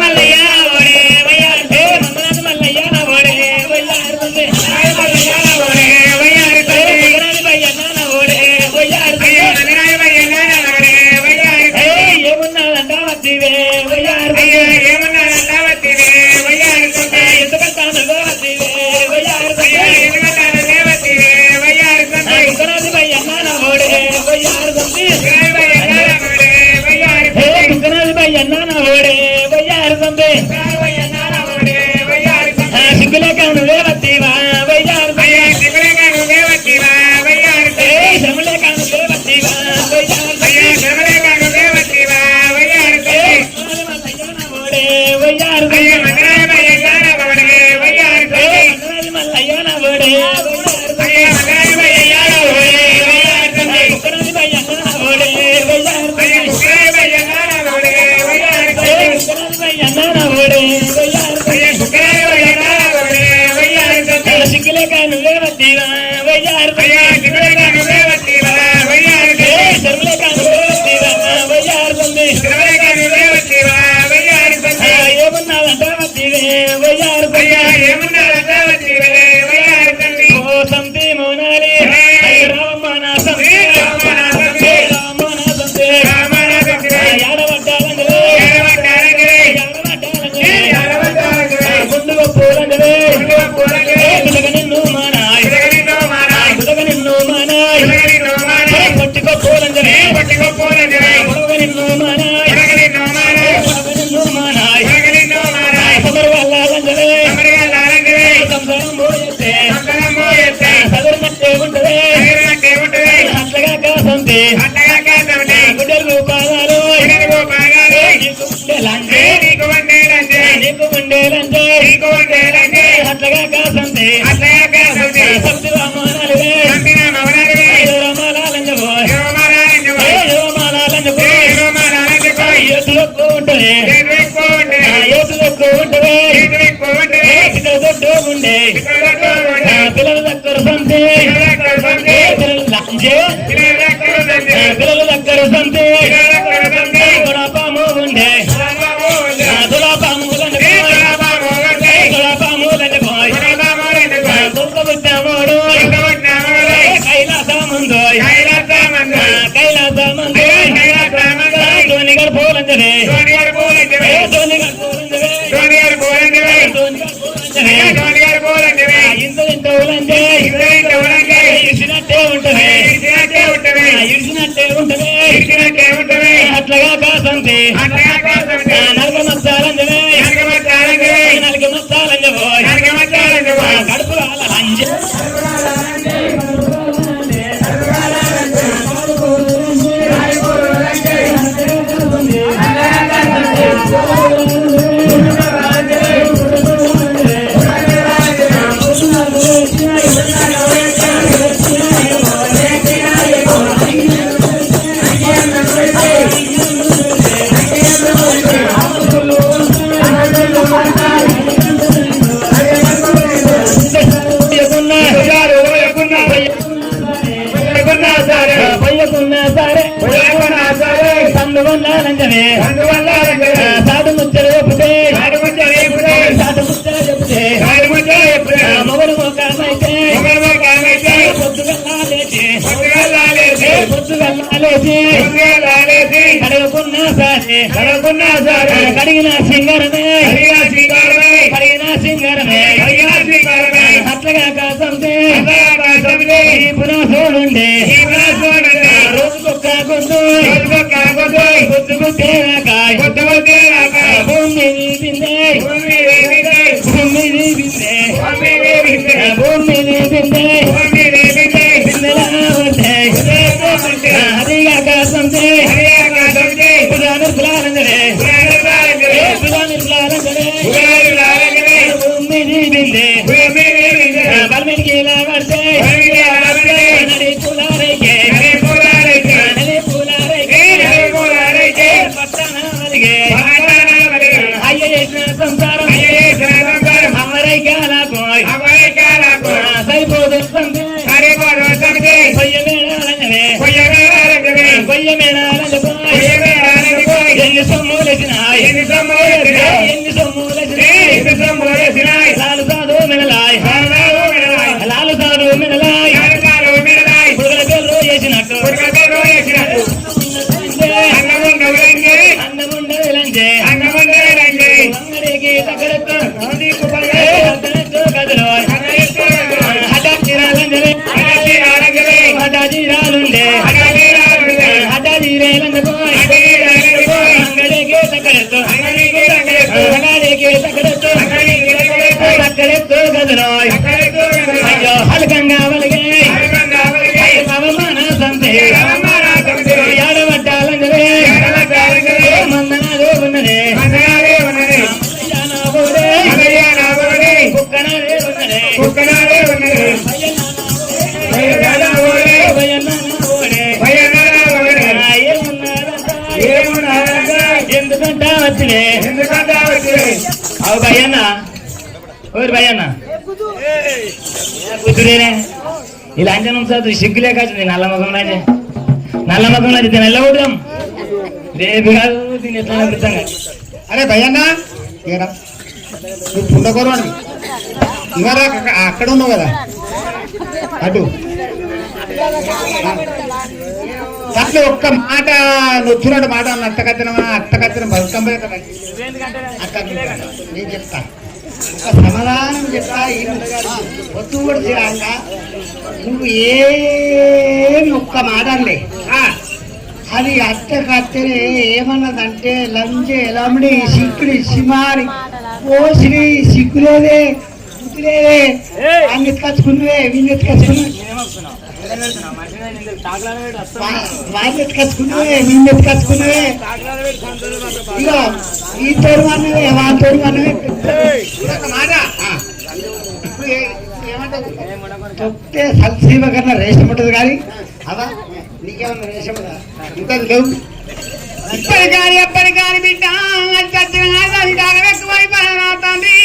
మల్లయ్య నా ఓడే వయ్యాడు మందరాజు మల్లయ్య నా ఓడే వయ్యాడు సంతే మల్లయ్య నా ఓడే వయ్యాడు మందరాజు భయ్యన్న నా ఓడే వయ్యాడు మందరాజు భయ్యన్న నా ఓడే వయ్యాడు ఏమున్నాదంట వత్తివే వయ్యాడు ఏమున్నాదంట వత్తివే వయ్యాడు ఎందుకంటానో వత్తివే వయ్యాడు ఎందుకంటానో వత్తివే వయ్యాడు మందరాజు భయ్యన్న నా ఓడే వయ్యాడు సంతే సిగ్గులే కాను లేవత్తివా వయ్యారు శ్రమలే కాను లేవత్తివా వయ్యారు మల్లయ్య నా ఓడే సిగ్గులే కాను లేవత్తివా వయ్యారు శర్మలే కాను లేవత్తివా వయ్యారు ఏమున్నాదంట వత్తివే వయ్యారు ఓ సంతి మోనాలి రామమ్మ నా సంతి రామమ్మ నా సంతి ఏడబడ్డాలంటే ముందుగా పూలంటే నిన్ను మానాయ్ నిన్ను మానాయ్ పట్టుకో పూలంటే నిన్ను మానాయ్ నిన్ను మానాయ్ సమరు వాళ్ళంటే సంసారం పోయేస్తే సదరునట్టే ఉంటదే అట్లగా కాసంతే గుడ్డలు పాదాలు నీకు ఉండేలంటే అట్లగా కాసంతే సబ్ది రామాలే రామాలంజపోయి యేసులు ఎక్కువ ఉంటుంది యేసులు ఎక్కువ ఉంటుంది దొడ్డు ఉండే పిల్లల దగ్గర సంతే పిల్లలు లంచే పిల్లల దగ్గర సంతే గుణపాము ఉండే దుర్గబుద్ధాముడు కైలాసమందు కైలాసమందు ధోనిగర్ పోలంజనే ధోనిగర్ పోలంజనే ఇంత ఇంత ఉలంజే ఇసినట్టే ఉంటది సమితి నలుగు మత్సాలంజనే నలుగు మత్సాలంజబో కడుపు లంజ సాటు ముచ్చలు చెప్పుతే మొగలు మోకామైతే పొద్దుగల్లాలేసి కడుగుకున్నా సారే కడిగిన సింగరమే అట్లగా కాసంతే పునఃసోడుండే రోజుకొక్క గుద్దు భూమి బిందే హరిగా కాసంతే భూమి బిందే బల్మికి పడితే నడి పులారైకే అయ్య చేసిన సంసారం అమరైకాలకు సరిపోదు కొయ్య మేడాలంజపోయి ఎన్ని సొమ్ములేసినాయి లాలు సాధు మెడలాయ్ పురుగుల పేరు చేసినట్టు అన్నముండదు లంజే అంగడికి తగ్గడతో గదిలో హఠాజీరాలుండే హఠాజీరేలంజపోయి అంగడికి తగ్గడతో తగ్గడతో గదిలో అయ్యో హల్కంగా వలిగే అవమాన సంతే ఏడబడ్డాలంజలే మందనాలు ఉన్నదే కుక్కనాలే ఉన్నదే ఎందుకంటా వచ్చినే అవు భయన్న ఓరు భయన్న కూతురేనే ఇలా అంజనం చదువు సిగ్గులే కాదు నల్ల ముఖంలో అయితే నల్లగొడదాం రేపు కాదు దీన్ని ఎట్లా అడుగుతాం. అరే భయన్న నువ్వు పుండకూరు అని ఇవాళ అక్కడ ఉన్నావు కదా అటు అట్లా ఒక్క మాట నొచ్చున్నట్టు మాట అట్టకత్తిన బతుకమ్మ నేను చెప్తా ఒక సమాధానం చెప్తా వస్తు కూడా చేయాక నువ్వు ఏమి ఒక్క మాట అనలే అది అట్టకత్తెనే ఏమన్నదంటే లంజే లమ్డి సిక్కుడి సిమారి పోసిని సిగ్గులేదే గుర్తులేదే అన్ని ఎత్తుకొచ్చుకున్నావే వీళ్ళు ఎత్తుకొచ్చుకున్నావు వాళ్ళు ఎత్తుకొచ్చుకున్నావే వీళ్ళు ఎత్తుకొచ్చుకున్నావే ఇగో ఈ తోడు అన్నవే వాళ్ళ తోడు అన్నవే మాట ఇప్పుడు ఏమంటావు చెప్తే సల్సీమ కన్నా రేషం ఉంటుంది కానీ అదా నీకేమన్నా రేషం ఇంకా లేవు ఇప్పటి కాని బిడ్డ ఎక్కువైపోయినా తండ్రి